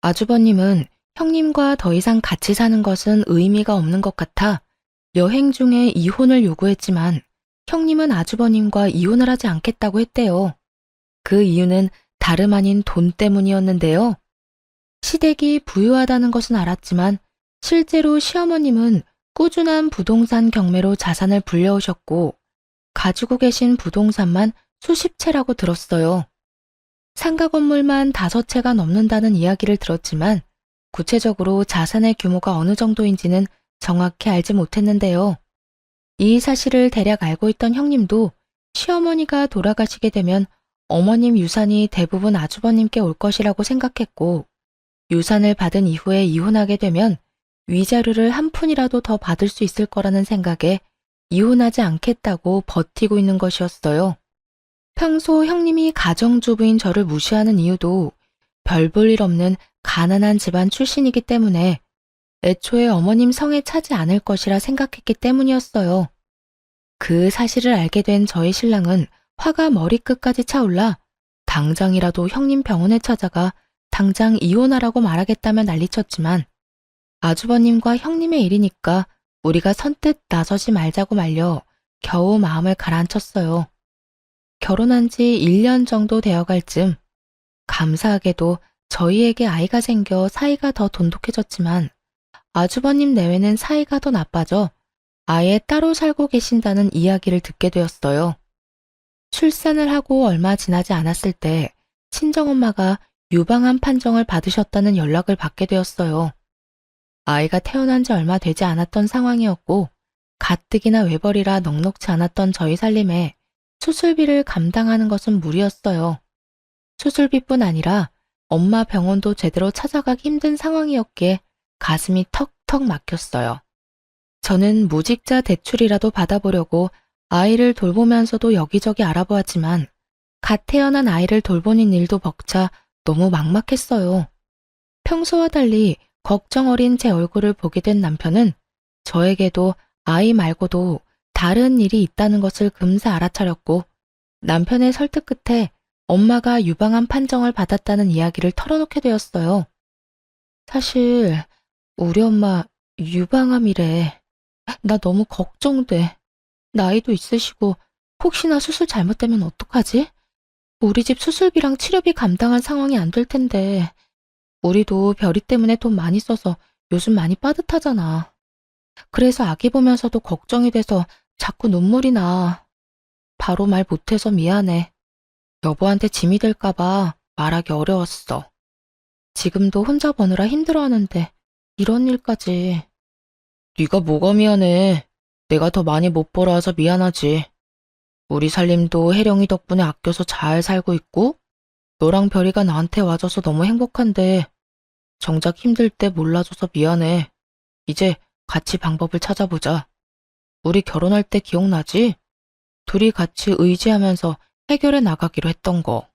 아주버님은 형님과 더 이상 같이 사는 것은 의미가 없는 것 같아 여행 중에 이혼을 요구했지만 형님은 아주버님과 이혼을 하지 않겠다고 했대요. 그 이유는 다름 아닌 돈 때문이었는데요. 시댁이 부유하다는 것은 알았지만 실제로 시어머님은 꾸준한 부동산 경매로 자산을 불려오셨고 가지고 계신 부동산만 수십 채라고 들었어요. 상가 건물만 5채가 넘는다는 이야기를 들었지만 구체적으로 자산의 규모가 어느 정도인지는 정확히 알지 못했는데요. 이 사실을 대략 알고 있던 형님도 시어머니가 돌아가시게 되면 어머님 유산이 대부분 아주버님께 올 것이라고 생각했고 유산을 받은 이후에 이혼하게 되면 위자료를 한 푼이라도 더 받을 수 있을 거라는 생각에 이혼하지 않겠다고 버티고 있는 것이었어요. 평소 형님이 가정주부인 저를 무시하는 이유도 별 볼 일 없는 가난한 집안 출신이기 때문에 애초에 어머님 성에 차지 않을 것이라 생각했기 때문이었어요. 그 사실을 알게 된 저희 신랑은 화가 머리끝까지 차올라 당장이라도 형님 병원에 찾아가 당장 이혼하라고 말하겠다며 난리쳤지만 아주버님과 형님의 일이니까 우리가 선뜻 나서지 말자고 말려 겨우 마음을 가라앉혔어요. 결혼한 지 1년 정도 되어갈 즈음 감사하게도 저희에게 아이가 생겨 사이가 더 돈독해졌지만 아주버님 내외는 사이가 더 나빠져 아예 따로 살고 계신다는 이야기를 듣게 되었어요. 출산을 하고 얼마 지나지 않았을 때 친정엄마가 유방암 판정을 받으셨다는 연락을 받게 되었어요. 아이가 태어난 지 얼마 되지 않았던 상황이었고 가뜩이나 외벌이라 넉넉지 않았던 저희 살림에 수술비를 감당하는 것은 무리였어요. 수술비뿐 아니라 엄마 병원도 제대로 찾아가기 힘든 상황이었기에 가슴이 턱턱 막혔어요. 저는 무직자 대출이라도 받아보려고 아이를 돌보면서도 여기저기 알아보았지만 갓 태어난 아이를 돌보는 일도 벅차 너무 막막했어요. 평소와 달리 걱정 어린 제 얼굴을 보게 된 남편은 저에게도 아이 말고도 다른 일이 있다는 것을 금세 알아차렸고 남편의 설득 끝에 엄마가 유방암 판정을 받았다는 이야기를 털어놓게 되었어요. 사실 우리 엄마 유방암이래. 나 너무 걱정돼. 나이도 있으시고 혹시나 수술 잘못되면 어떡하지? 우리 집 수술비랑 치료비 감당할 상황이 안 될 텐데 우리도 별이 때문에 돈 많이 써서 요즘 많이 빠듯하잖아. 그래서 아기 보면서도 걱정이 돼서 자꾸 눈물이 나. 바로 말 못해서 미안해. 여보한테 짐이 될까봐 말하기 어려웠어. 지금도 혼자 버느라 힘들어하는데 이런 일까지. 네가 뭐가 미안해. 내가 더 많이 못 벌어와서 미안하지. 우리 살림도 혜령이 덕분에 아껴서 잘 살고 있고 너랑 별이가 나한테 와줘서 너무 행복한데 정작 힘들 때 몰라줘서 미안해. 이제 같이 방법을 찾아보자. 우리 결혼할 때 기억나지? 둘이 같이 의지하면서 해결해 나가기로 했던 거.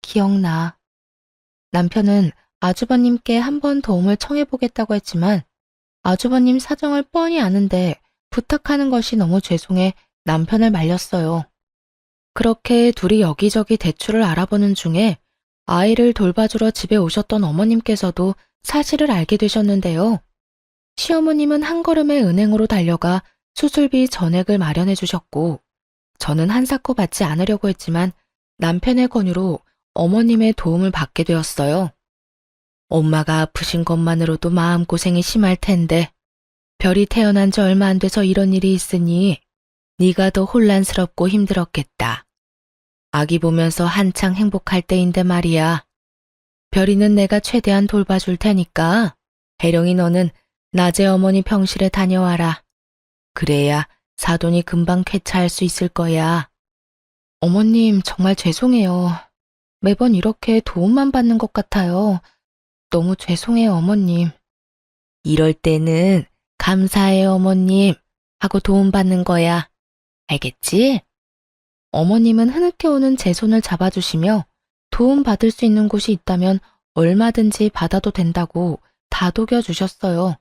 기억나. 남편은 아주버님께 한번 도움을 청해보겠다고 했지만 아주버님 사정을 뻔히 아는데 부탁하는 것이 너무 죄송해 남편을 말렸어요. 그렇게 둘이 여기저기 대출을 알아보는 중에 아이를 돌봐주러 집에 오셨던 어머님께서도 사실을 알게 되셨는데요. 시어머님은 한 걸음에 은행으로 달려가 수술비 전액을 마련해 주셨고 저는 한사코 받지 않으려고 했지만 남편의 권유로 어머님의 도움을 받게 되었어요. 엄마가 아프신 것만으로도 마음고생이 심할 텐데 별이 태어난 지 얼마 안 돼서 이런 일이 있으니 네가 더 혼란스럽고 힘들었겠다. 아기 보면서 한창 행복할 때인데 말이야. 별이는 내가 최대한 돌봐줄 테니까 혜령이 너는 낮에 어머니 병실에 다녀와라. 그래야 사돈이 금방 쾌차할 수 있을 거야. 어머님 정말 죄송해요. 매번 이렇게 도움만 받는 것 같아요. 너무 죄송해요, 어머님. 이럴 때는 감사해요, 어머님 하고 도움받는 거야. 알겠지? 어머님은 흐느껴 오는 제 손을 잡아주시며 도움받을 수 있는 곳이 있다면 얼마든지 받아도 된다고 다독여 주셨어요.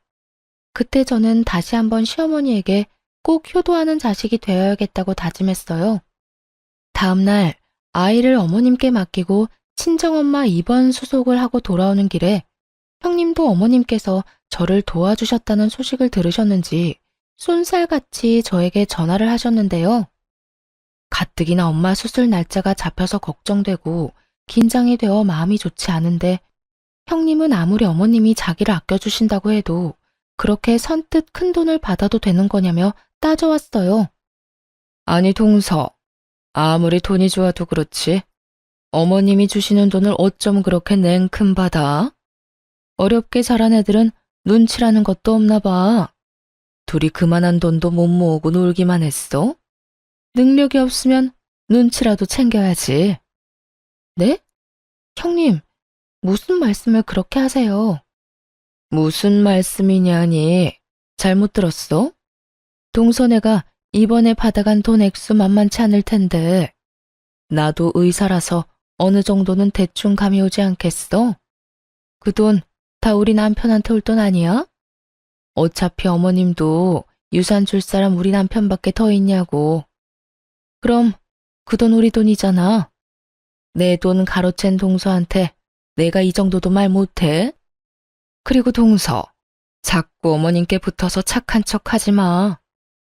그때 저는 다시 한번 시어머니에게 꼭 효도하는 자식이 되어야겠다고 다짐했어요. 다음 날 아이를 어머님께 맡기고 친정엄마 입원 수속을 하고 돌아오는 길에 형님도 어머님께서 저를 도와주셨다는 소식을 들으셨는지 쏜살같이 저에게 전화를 하셨는데요. 가뜩이나 엄마 수술 날짜가 잡혀서 걱정되고 긴장이 되어 마음이 좋지 않은데 형님은 아무리 어머님이 자기를 아껴주신다고 해도 그렇게 선뜻 큰 돈을 받아도 되는 거냐며 따져왔어요. 아니 동서, 아무리 돈이 좋아도 그렇지. 어머님이 주시는 돈을 어쩜 그렇게 냉큼 받아? 어렵게 자란 애들은 눈치라는 것도 없나 봐. 둘이 그만한 돈도 못 모으고 놀기만 했어? 능력이 없으면 눈치라도 챙겨야지. 네? 형님, 무슨 말씀을 그렇게 하세요? 무슨 말씀이냐니? 잘못 들었어? 동서네가 이번에 받아간 돈 액수 만만치 않을 텐데 나도 의사라서 어느 정도는 대충 감이 오지 않겠어? 그 돈 다 우리 남편한테 올 돈 아니야? 어차피 어머님도 유산 줄 사람 우리 남편밖에 더 있냐고. 그럼 그 돈 우리 돈이잖아. 내 돈 가로챈 동서한테 내가 이 정도도 말 못해? 그리고 동서, 자꾸 어머님께 붙어서 착한 척 하지 마.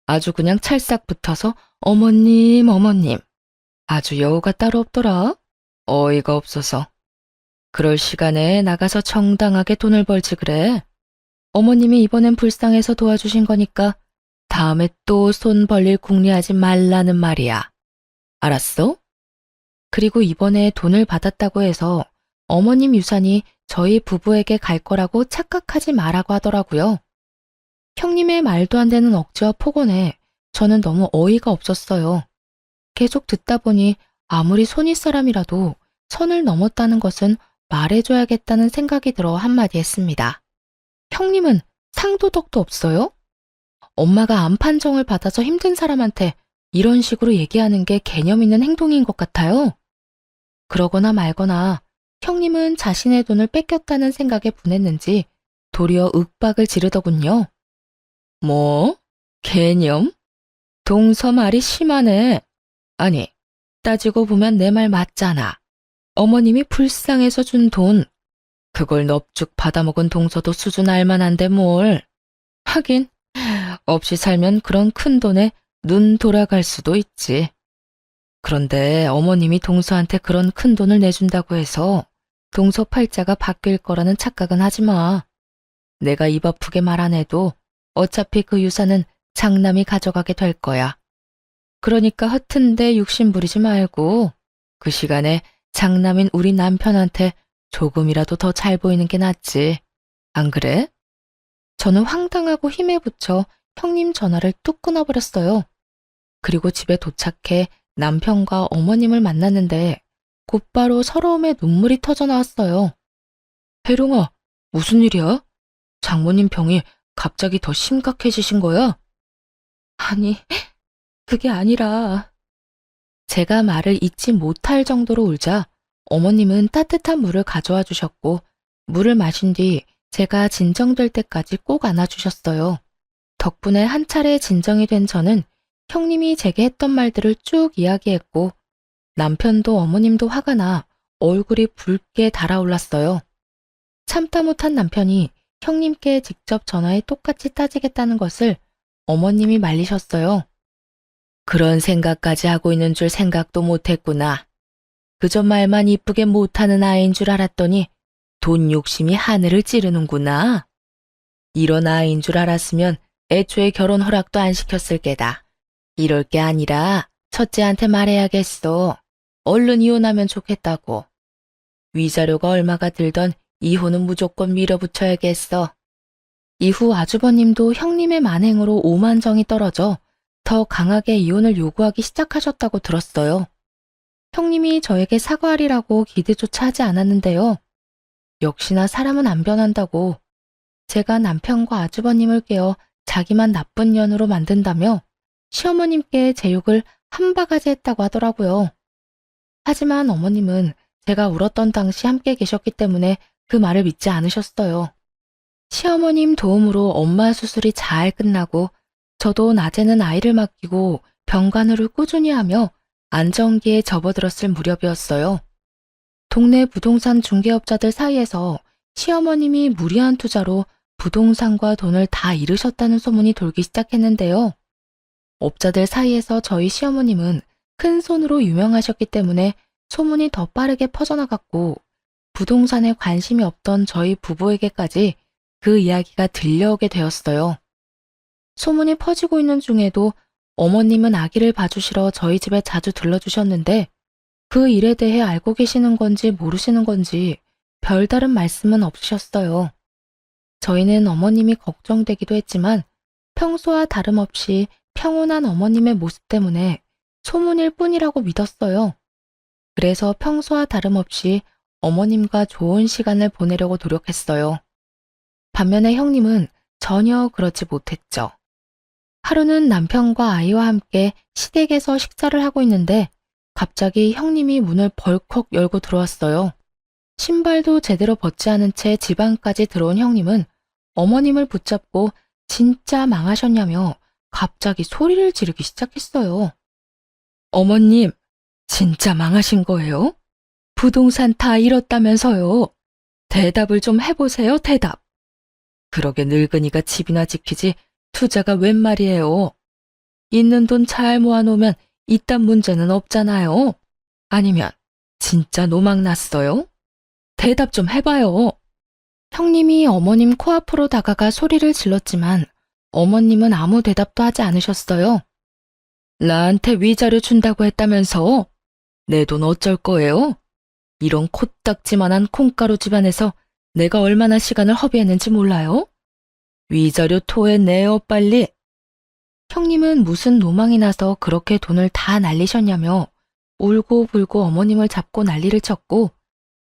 아주 그냥 찰싹 붙어서 어머님, 어머님. 아주 여우가 따로 없더라. 어이가 없어서. 그럴 시간에 나가서 정당하게 돈을 벌지 그래. 어머님이 이번엔 불쌍해서 도와주신 거니까 다음에 또 손 벌릴 궁리하지 말라는 말이야. 알았어? 그리고 이번에 돈을 받았다고 해서 어머님 유산이 저희 부부에게 갈 거라고 착각하지 말라고 하더라고요. 형님의 말도 안 되는 억지와 폭언에 저는 너무 어이가 없었어요. 계속 듣다 보니 아무리 손윗 사람이라도 선을 넘었다는 것은 말해줘야겠다는 생각이 들어 한마디 했습니다. 형님은 상도덕도 없어요? 엄마가 암 판정을 받아서 힘든 사람한테 이런 식으로 얘기하는 게 개념 있는 행동인 것 같아요. 그러거나 말거나 형님은 자신의 돈을 뺏겼다는 생각에 분했는지 도리어 윽박을 지르더군요. 뭐? 개념? 동서 말이 심하네. 아니, 따지고 보면 내 말 맞잖아. 어머님이 불쌍해서 준 돈. 그걸 넙죽 받아먹은 동서도 수준 알만한데 뭘. 하긴, 없이 살면 그런 큰 돈에 눈 돌아갈 수도 있지. 그런데 어머님이 동서한테 그런 큰 돈을 내준다고 해서 동서 팔자가 바뀔 거라는 착각은 하지 마. 내가 입 아프게 말 안 해도 어차피 그 유산은 장남이 가져가게 될 거야. 그러니까 허튼데 욕심 부리지 말고 그 시간에 장남인 우리 남편한테 조금이라도 더 잘 보이는 게 낫지. 안 그래? 저는 황당하고 힘에 부쳐 형님 전화를 뚝 끊어버렸어요. 그리고 집에 도착해 남편과 어머님을 만났는데 곧바로 서러움에 눈물이 터져 나왔어요. 혜룡아, 무슨 일이야? 장모님 병이 갑자기 더 심각해지신 거야? 아니, 그게 아니라 제가 말을 잇지 못할 정도로 울자 어머님은 따뜻한 물을 가져와 주셨고 물을 마신 뒤 제가 진정될 때까지 꼭 안아주셨어요. 덕분에 한 차례 진정이 된 저는 형님이 제게 했던 말들을 쭉 이야기했고 남편도 어머님도 화가 나 얼굴이 붉게 달아올랐어요. 참다 못한 남편이 형님께 직접 전화해 똑같이 따지겠다는 것을 어머님이 말리셨어요. 그런 생각까지 하고 있는 줄 생각도 못했구나. 그저 말만 이쁘게 못하는 아이인 줄 알았더니 돈 욕심이 하늘을 찌르는구나. 이런 아이인 줄 알았으면 애초에 결혼 허락도 안 시켰을 게다. 이럴 게 아니라 첫째한테 말해야겠어. 얼른 이혼하면 좋겠다고. 위자료가 얼마가 들던 이혼은 무조건 밀어붙여야겠어. 이후 아주버님도 형님의 만행으로 오만정이 떨어져 더 강하게 이혼을 요구하기 시작하셨다고 들었어요. 형님이 저에게 사과하리라고 기대조차 하지 않았는데요. 역시나 사람은 안 변한다고 제가 남편과 아주버님을 깨워 자기만 나쁜 년으로 만든다며 시어머님께 제 욕을 한 바가지 했다고 하더라고요. 하지만 어머님은 제가 울었던 당시 함께 계셨기 때문에 그 말을 믿지 않으셨어요. 시어머님 도움으로 엄마 수술이 잘 끝나고 저도 낮에는 아이를 맡기고 병간호를 꾸준히 하며 안정기에 접어들었을 무렵이었어요. 동네 부동산 중개업자들 사이에서 시어머님이 무리한 투자로 부동산과 돈을 다 잃으셨다는 소문이 돌기 시작했는데요. 업자들 사이에서 저희 시어머님은 큰 손으로 유명하셨기 때문에 소문이 더 빠르게 퍼져나갔고 부동산에 관심이 없던 저희 부부에게까지 그 이야기가 들려오게 되었어요. 소문이 퍼지고 있는 중에도 어머님은 아기를 봐주시러 저희 집에 자주 들러주셨는데 그 일에 대해 알고 계시는 건지 모르시는 건지 별다른 말씀은 없으셨어요. 저희는 어머님이 걱정되기도 했지만 평소와 다름없이 평온한 어머님의 모습 때문에 소문일 뿐이라고 믿었어요. 그래서 평소와 다름없이 어머님과 좋은 시간을 보내려고 노력했어요. 반면에 형님은 전혀 그렇지 못했죠. 하루는 남편과 아이와 함께 시댁에서 식사를 하고 있는데 갑자기 형님이 문을 벌컥 열고 들어왔어요. 신발도 제대로 벗지 않은 채 집 안까지 들어온 형님은 어머님을 붙잡고 진짜 망하셨냐며 갑자기 소리를 지르기 시작했어요. 어머님, 진짜 망하신 거예요? 부동산 다 잃었다면서요. 대답을 좀 해보세요, 대답. 그러게 늙은이가 집이나 지키지 투자가 웬 말이에요. 있는 돈 잘 모아놓으면 이딴 문제는 없잖아요. 아니면 진짜 노망 났어요? 대답 좀 해봐요. 형님이 어머님 코앞으로 다가가 소리를 질렀지만 어머님은 아무 대답도 하지 않으셨어요. 나한테 위자료 준다고 했다면서? 내 돈 어쩔 거예요? 이런 코딱지만한 콩가루 집안에서 내가 얼마나 시간을 허비했는지 몰라요? 위자료 토해내요, 빨리. 형님은 무슨 노망이 나서 그렇게 돈을 다 날리셨냐며 울고불고 어머님을 잡고 난리를 쳤고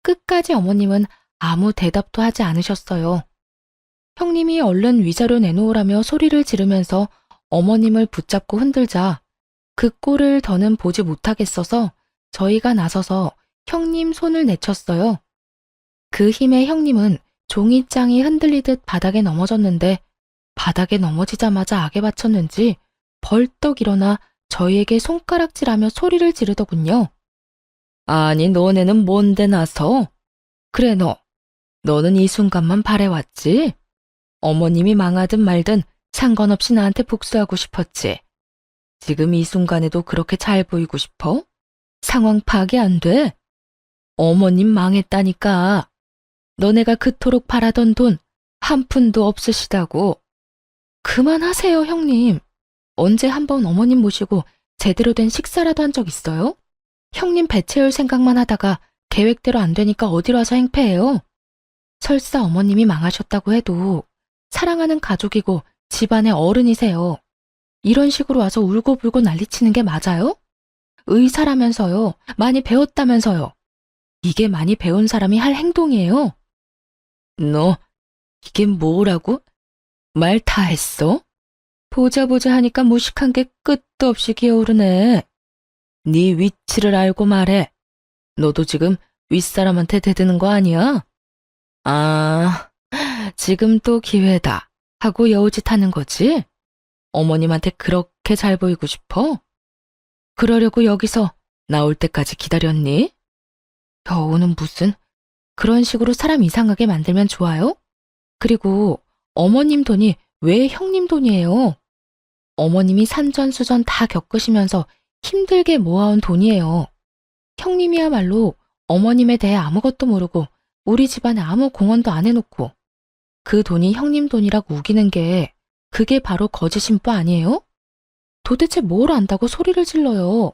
끝까지 어머님은 아무 대답도 하지 않으셨어요. 형님이 얼른 위자료 내놓으라며 소리를 지르면서 어머님을 붙잡고 흔들자 그 꼴을 더는 보지 못하겠어서 저희가 나서서 형님 손을 내쳤어요. 그 힘에 형님은 종이장이 흔들리듯 바닥에 넘어졌는데 바닥에 넘어지자마자 악에 받쳤는지 벌떡 일어나 저희에게 손가락질하며 소리를 지르더군요. 아니 너네는 뭔데 나서? 그래 너는 이 순간만 바래왔지? 어머님이 망하든 말든 상관없이 나한테 복수하고 싶었지. 지금 이 순간에도 그렇게 잘 보이고 싶어? 상황 파악이 안 돼? 어머님 망했다니까. 너네가 그토록 바라던 돈 한 푼도 없으시다고. 그만하세요, 형님. 언제 한번 어머님 모시고 제대로 된 식사라도 한 적 있어요? 형님 배 채울 생각만 하다가 계획대로 안 되니까 어디로 와서 행패해요? 설사 어머님이 망하셨다고 해도 사랑하는 가족이고 집안의 어른이세요. 이런 식으로 와서 울고불고 난리치는 게 맞아요? 의사라면서요. 많이 배웠다면서요. 이게 많이 배운 사람이 할 행동이에요. 너 이게 뭐라고? 말 다 했어? 보자 하니까 무식한 게 끝도 없이 기어오르네. 네 위치를 알고 말해. 너도 지금 윗사람한테 대드는 거 아니야? 아, 지금 또 기회다 하고 여우짓 하는 거지? 어머님한테 그렇게 잘 보이고 싶어? 그러려고 여기서 나올 때까지 기다렸니? 여우는 무슨 그런 식으로 사람 이상하게 만들면 좋아요? 그리고 어머님 돈이 왜 형님 돈이에요? 어머님이 산전수전 다 겪으시면서 힘들게 모아온 돈이에요. 형님이야말로 어머님에 대해 아무것도 모르고 우리 집안에 아무 공헌도 안 해놓고 그 돈이 형님 돈이라고 우기는 게 그게 바로 거짓심보 아니에요? 도대체 뭘 안다고 소리를 질러요?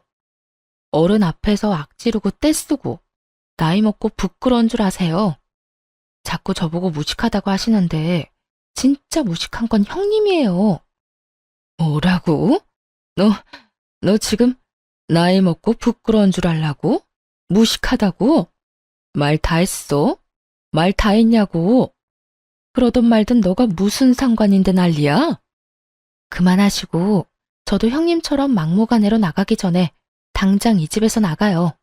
어른 앞에서 악지르고 떼쓰고 나이 먹고 부끄러운 줄 아세요? 자꾸 저보고 무식하다고 하시는데 진짜 무식한 건 형님이에요. 뭐라고? 너 지금 나이 먹고 부끄러운 줄 알라고? 무식하다고? 말 다 했어? 말 다 했냐고? 그러든 말든 너가 무슨 상관인데 난리야? 그만하시고 저도 형님처럼 막무가내로 나가기 전에 당장 이 집에서 나가요.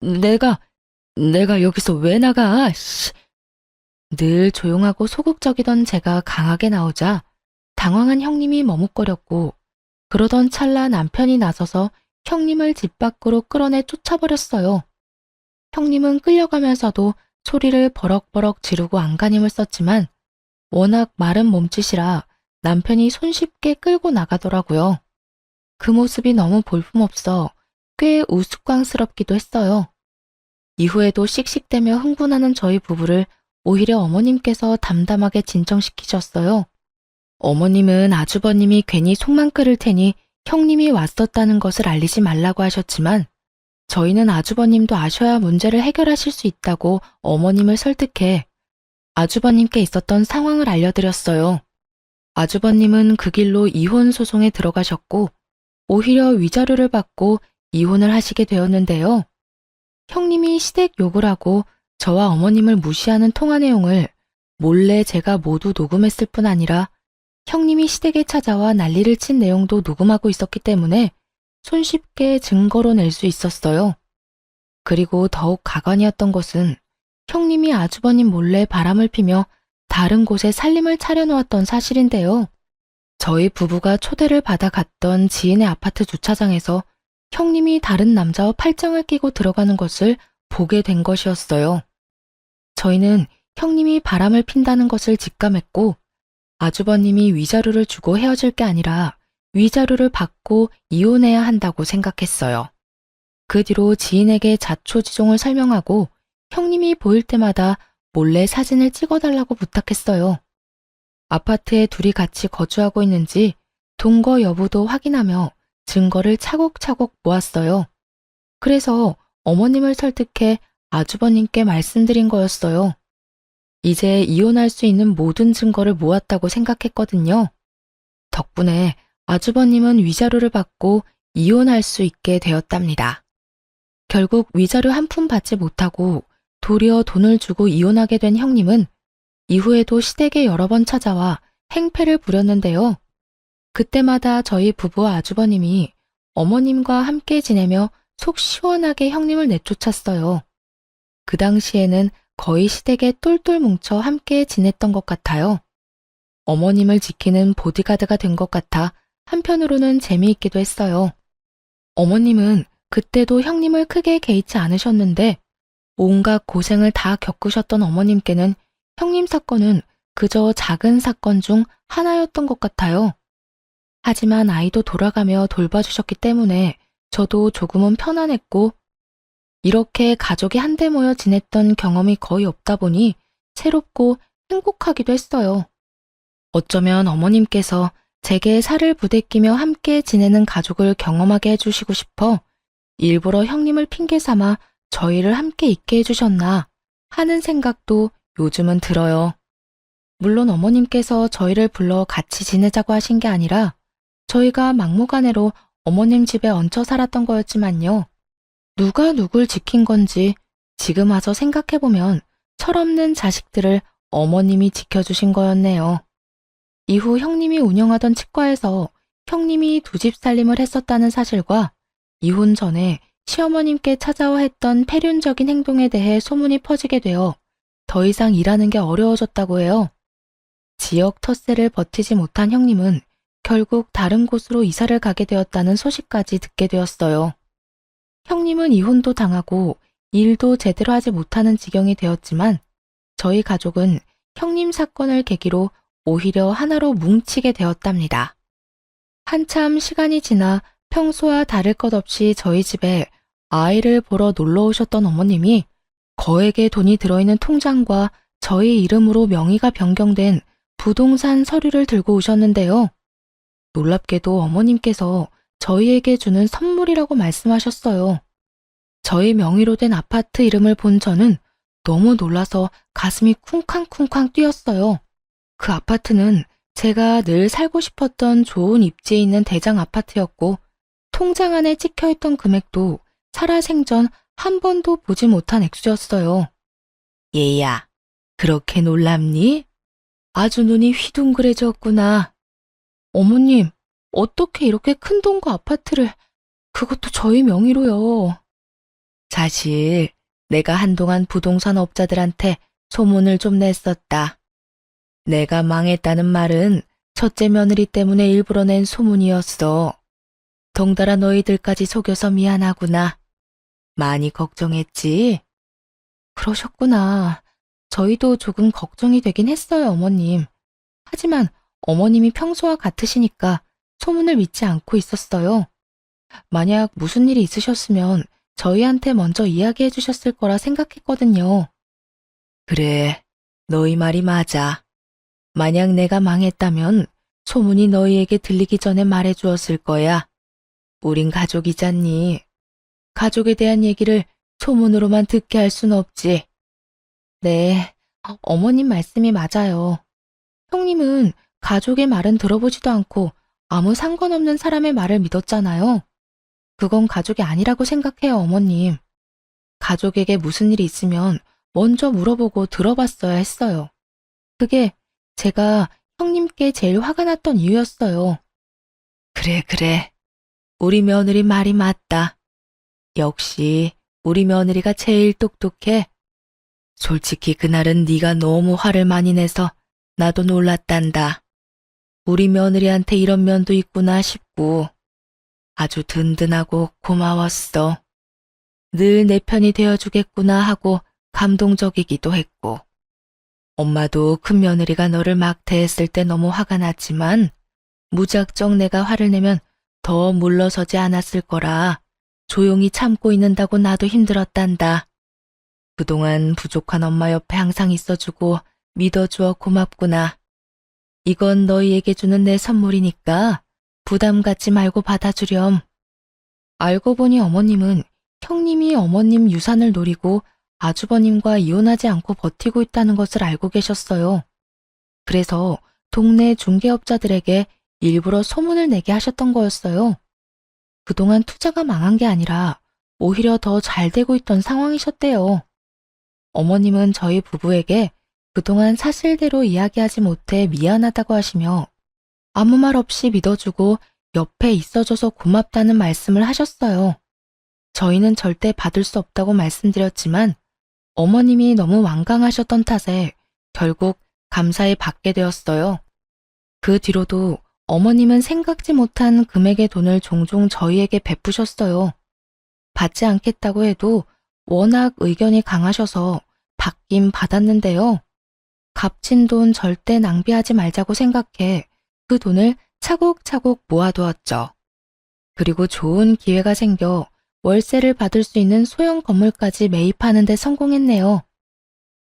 내가 여기서 왜 나가? 씨. 늘 조용하고 소극적이던 제가 강하게 나오자 당황한 형님이 머뭇거렸고 그러던 찰나 남편이 나서서 형님을 집 밖으로 끌어내 쫓아버렸어요. 형님은 끌려가면서도 소리를 버럭버럭 지르고 안간힘을 썼지만 워낙 마른 몸짓이라 남편이 손쉽게 끌고 나가더라고요. 그 모습이 너무 볼품없어 꽤 우스꽝스럽기도 했어요. 이후에도 씩씩대며 흥분하는 저희 부부를 오히려 어머님께서 담담하게 진정시키셨어요. 어머님은 아주버님이 괜히 속만 끓일 테니 형님이 왔었다는 것을 알리지 말라고 하셨지만 저희는 아주버님도 아셔야 문제를 해결하실 수 있다고 어머님을 설득해 아주버님께 있었던 상황을 알려드렸어요. 아주버님은 그 길로 이혼 소송에 들어가셨고 오히려 위자료를 받고 이혼을 하시게 되었는데요. 형님이 시댁 욕을 하고 저와 어머님을 무시하는 통화 내용을 몰래 제가 모두 녹음했을 뿐 아니라 형님이 시댁에 찾아와 난리를 친 내용도 녹음하고 있었기 때문에 손쉽게 증거로 낼 수 있었어요. 그리고 더욱 가관이었던 것은 형님이 아주버님 몰래 바람을 피며 다른 곳에 살림을 차려놓았던 사실인데요. 저희 부부가 초대를 받아 갔던 지인의 아파트 주차장에서 형님이 다른 남자와 팔짱을 끼고 들어가는 것을 보게 된 것이었어요. 저희는 형님이 바람을 핀다는 것을 직감했고 아주버님이 위자료를 주고 헤어질 게 아니라 위자료를 받고 이혼해야 한다고 생각했어요. 그 뒤로 지인에게 자초지종을 설명하고 형님이 보일 때마다 몰래 사진을 찍어달라고 부탁했어요. 아파트에 둘이 같이 거주하고 있는지 동거 여부도 확인하며 증거를 차곡차곡 모았어요. 그래서 어머님을 설득해 아주버님께 말씀드린 거였어요. 이제 이혼할 수 있는 모든 증거를 모았다고 생각했거든요. 덕분에 아주버님은 위자료를 받고 이혼할 수 있게 되었답니다. 결국 위자료 한 푼 받지 못하고 도리어 돈을 주고 이혼하게 된 형님은 이후에도 시댁에 여러 번 찾아와 행패를 부렸는데요. 그때마다 저희 부부와 아주버님이 어머님과 함께 지내며 속 시원하게 형님을 내쫓았어요. 그 당시에는 거의 시댁에 똘똘 뭉쳐 함께 지냈던 것 같아요. 어머님을 지키는 보디가드가 된 것 같아 한편으로는 재미있기도 했어요. 어머님은 그때도 형님을 크게 개의치 않으셨는데 온갖 고생을 다 겪으셨던 어머님께는 형님 사건은 그저 작은 사건 중 하나였던 것 같아요. 하지만 아이도 돌아가며 돌봐주셨기 때문에 저도 조금은 편안했고 이렇게 가족이 한데 모여 지냈던 경험이 거의 없다 보니 새롭고 행복하기도 했어요. 어쩌면 어머님께서 제게 살을 부대끼며 함께 지내는 가족을 경험하게 해주시고 싶어 일부러 형님을 핑계 삼아 저희를 함께 있게 해주셨나 하는 생각도 요즘은 들어요. 물론 어머님께서 저희를 불러 같이 지내자고 하신 게 아니라 저희가 막무가내로 어머님 집에 얹혀 살았던 거였지만요. 누가 누굴 지킨 건지 지금 와서 생각해보면 철없는 자식들을 어머님이 지켜주신 거였네요. 이후 형님이 운영하던 치과에서 형님이 두 집 살림을 했었다는 사실과 이혼 전에 시어머님께 찾아와 했던 폐륜적인 행동에 대해 소문이 퍼지게 되어 더 이상 일하는 게 어려워졌다고 해요. 지역 텃세를 버티지 못한 형님은 결국 다른 곳으로 이사를 가게 되었다는 소식까지 듣게 되었어요. 형님은 이혼도 당하고 일도 제대로 하지 못하는 지경이 되었지만 저희 가족은 형님 사건을 계기로 오히려 하나로 뭉치게 되었답니다. 한참 시간이 지나 평소와 다를 것 없이 저희 집에 아이를 보러 놀러 오셨던 어머님이 거액의 돈이 들어있는 통장과 저희 이름으로 명의가 변경된 부동산 서류를 들고 오셨는데요. 놀랍게도 어머님께서 저희에게 주는 선물이라고 말씀하셨어요. 저희 명의로 된 아파트 이름을 본 저는 너무 놀라서 가슴이 쿵쾅쿵쾅 뛰었어요. 그 아파트는 제가 늘 살고 싶었던 좋은 입지에 있는 대장 아파트였고 통장 안에 찍혀있던 금액도 살아생전 한 번도 보지 못한 액수였어요. 얘야, 그렇게 놀랍니? 아주 눈이 휘둥그레졌구나. 어머님, 어떻게 이렇게 큰 돈과 아파트를, 그것도 저희 명의로요. 사실 내가 한동안 부동산 업자들한테 소문을 좀 냈었다. 내가 망했다는 말은 첫째 며느리 때문에 일부러 낸 소문이었어. 덩달아 너희들까지 속여서 미안하구나. 많이 걱정했지? 그러셨구나. 저희도 조금 걱정이 되긴 했어요, 어머님. 하지만 어머님이 평소와 같으시니까 소문을 믿지 않고 있었어요. 만약 무슨 일이 있으셨으면 저희한테 먼저 이야기해 주셨을 거라 생각했거든요. 그래, 너희 말이 맞아. 만약 내가 망했다면 소문이 너희에게 들리기 전에 말해 주었을 거야. 우린 가족이잖니. 가족에 대한 얘기를 소문으로만 듣게 할 순 없지. 네, 어머님 말씀이 맞아요. 형님은 가족의 말은 들어보지도 않고 아무 상관없는 사람의 말을 믿었잖아요. 그건 가족이 아니라고 생각해요, 어머님. 가족에게 무슨 일이 있으면 먼저 물어보고 들어봤어야 했어요. 그게 제가 형님께 제일 화가 났던 이유였어요. 그래. 우리 며느리 말이 맞다. 역시 우리 며느리가 제일 똑똑해. 솔직히 그날은 네가 너무 화를 많이 내서 나도 놀랐단다. 우리 며느리한테 이런 면도 있구나 싶고 아주 든든하고 고마웠어. 늘 내 편이 되어주겠구나 하고 감동적이기도 했고 엄마도 큰 며느리가 너를 막 대했을 때 너무 화가 났지만 무작정 내가 화를 내면 더 물러서지 않았을 거라 조용히 참고 있는다고 나도 힘들었단다. 그동안 부족한 엄마 옆에 항상 있어주고 믿어주어 고맙구나. 이건 너희에게 주는 내 선물이니까 부담 갖지 말고 받아주렴. 알고 보니 어머님은 형님이 어머님 유산을 노리고 아주버님과 이혼하지 않고 버티고 있다는 것을 알고 계셨어요. 그래서 동네 중개업자들에게 일부러 소문을 내게 하셨던 거였어요. 그동안 투자가 망한 게 아니라 오히려 더 잘 되고 있던 상황이셨대요. 어머님은 저희 부부에게 그동안 사실대로 이야기하지 못해 미안하다고 하시며 아무 말 없이 믿어주고 옆에 있어줘서 고맙다는 말씀을 하셨어요. 저희는 절대 받을 수 없다고 말씀드렸지만 어머님이 너무 완강하셨던 탓에 결국 감사히 받게 되었어요. 그 뒤로도 어머님은 생각지 못한 금액의 돈을 종종 저희에게 베푸셨어요. 받지 않겠다고 해도 워낙 의견이 강하셔서 받긴 받았는데요. 값진 돈 절대 낭비하지 말자고 생각해 그 돈을 차곡차곡 모아두었죠. 그리고 좋은 기회가 생겨 월세를 받을 수 있는 소형 건물까지 매입하는 데 성공했네요.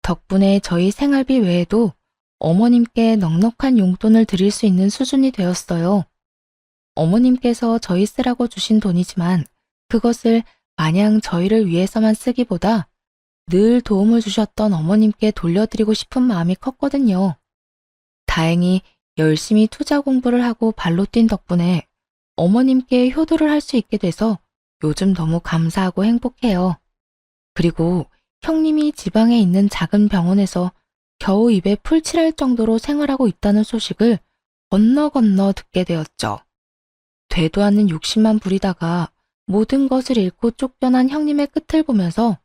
덕분에 저희 생활비 외에도 어머님께 넉넉한 용돈을 드릴 수 있는 수준이 되었어요. 어머님께서 저희 쓰라고 주신 돈이지만 그것을 마냥 저희를 위해서만 쓰기보다 늘 도움을 주셨던 어머님께 돌려드리고 싶은 마음이 컸거든요. 다행히 열심히 투자 공부를 하고 발로 뛴 덕분에 어머님께 효도를 할 수 있게 돼서 요즘 너무 감사하고 행복해요. 그리고 형님이 지방에 있는 작은 병원에서 겨우 입에 풀칠할 정도로 생활하고 있다는 소식을 건너 듣게 되었죠. 되도 않는 욕심만 부리다가 모든 것을 잃고 쫓겨난 형님의 끝을 보면서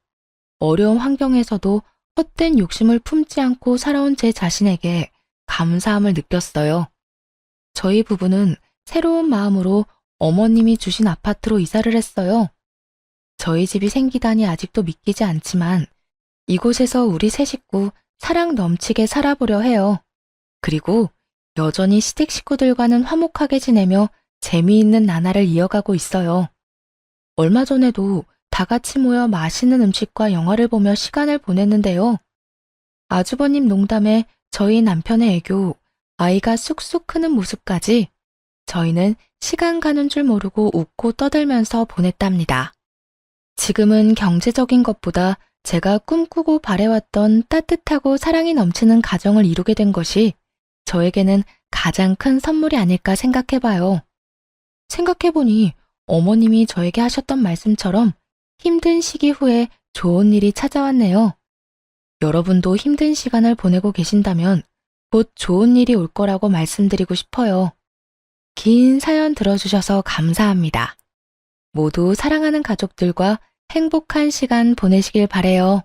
어려운 환경에서도 헛된 욕심을 품지 않고 살아온 제 자신에게 감사함을 느꼈어요. 저희 부부는 새로운 마음으로 어머님이 주신 아파트로 이사를 했어요. 저희 집이 생기다니 아직도 믿기지 않지만 이곳에서 우리 세 식구 사랑 넘치게 살아보려 해요. 그리고 여전히 시댁 식구들과는 화목하게 지내며 재미있는 나날을 이어가고 있어요. 얼마 전에도 다 같이 모여 맛있는 음식과 영화를 보며 시간을 보냈는데요. 아주버님 농담에 저희 남편의 애교, 아이가 쑥쑥 크는 모습까지 저희는 시간 가는 줄 모르고 웃고 떠들면서 보냈답니다. 지금은 경제적인 것보다 제가 꿈꾸고 바래왔던 따뜻하고 사랑이 넘치는 가정을 이루게 된 것이 저에게는 가장 큰 선물이 아닐까 생각해봐요. 생각해보니 어머님이 저에게 하셨던 말씀처럼 힘든 시기 후에 좋은 일이 찾아왔네요. 여러분도 힘든 시간을 보내고 계신다면 곧 좋은 일이 올 거라고 말씀드리고 싶어요. 긴 사연 들어주셔서 감사합니다. 모두 사랑하는 가족들과 행복한 시간 보내시길 바래요.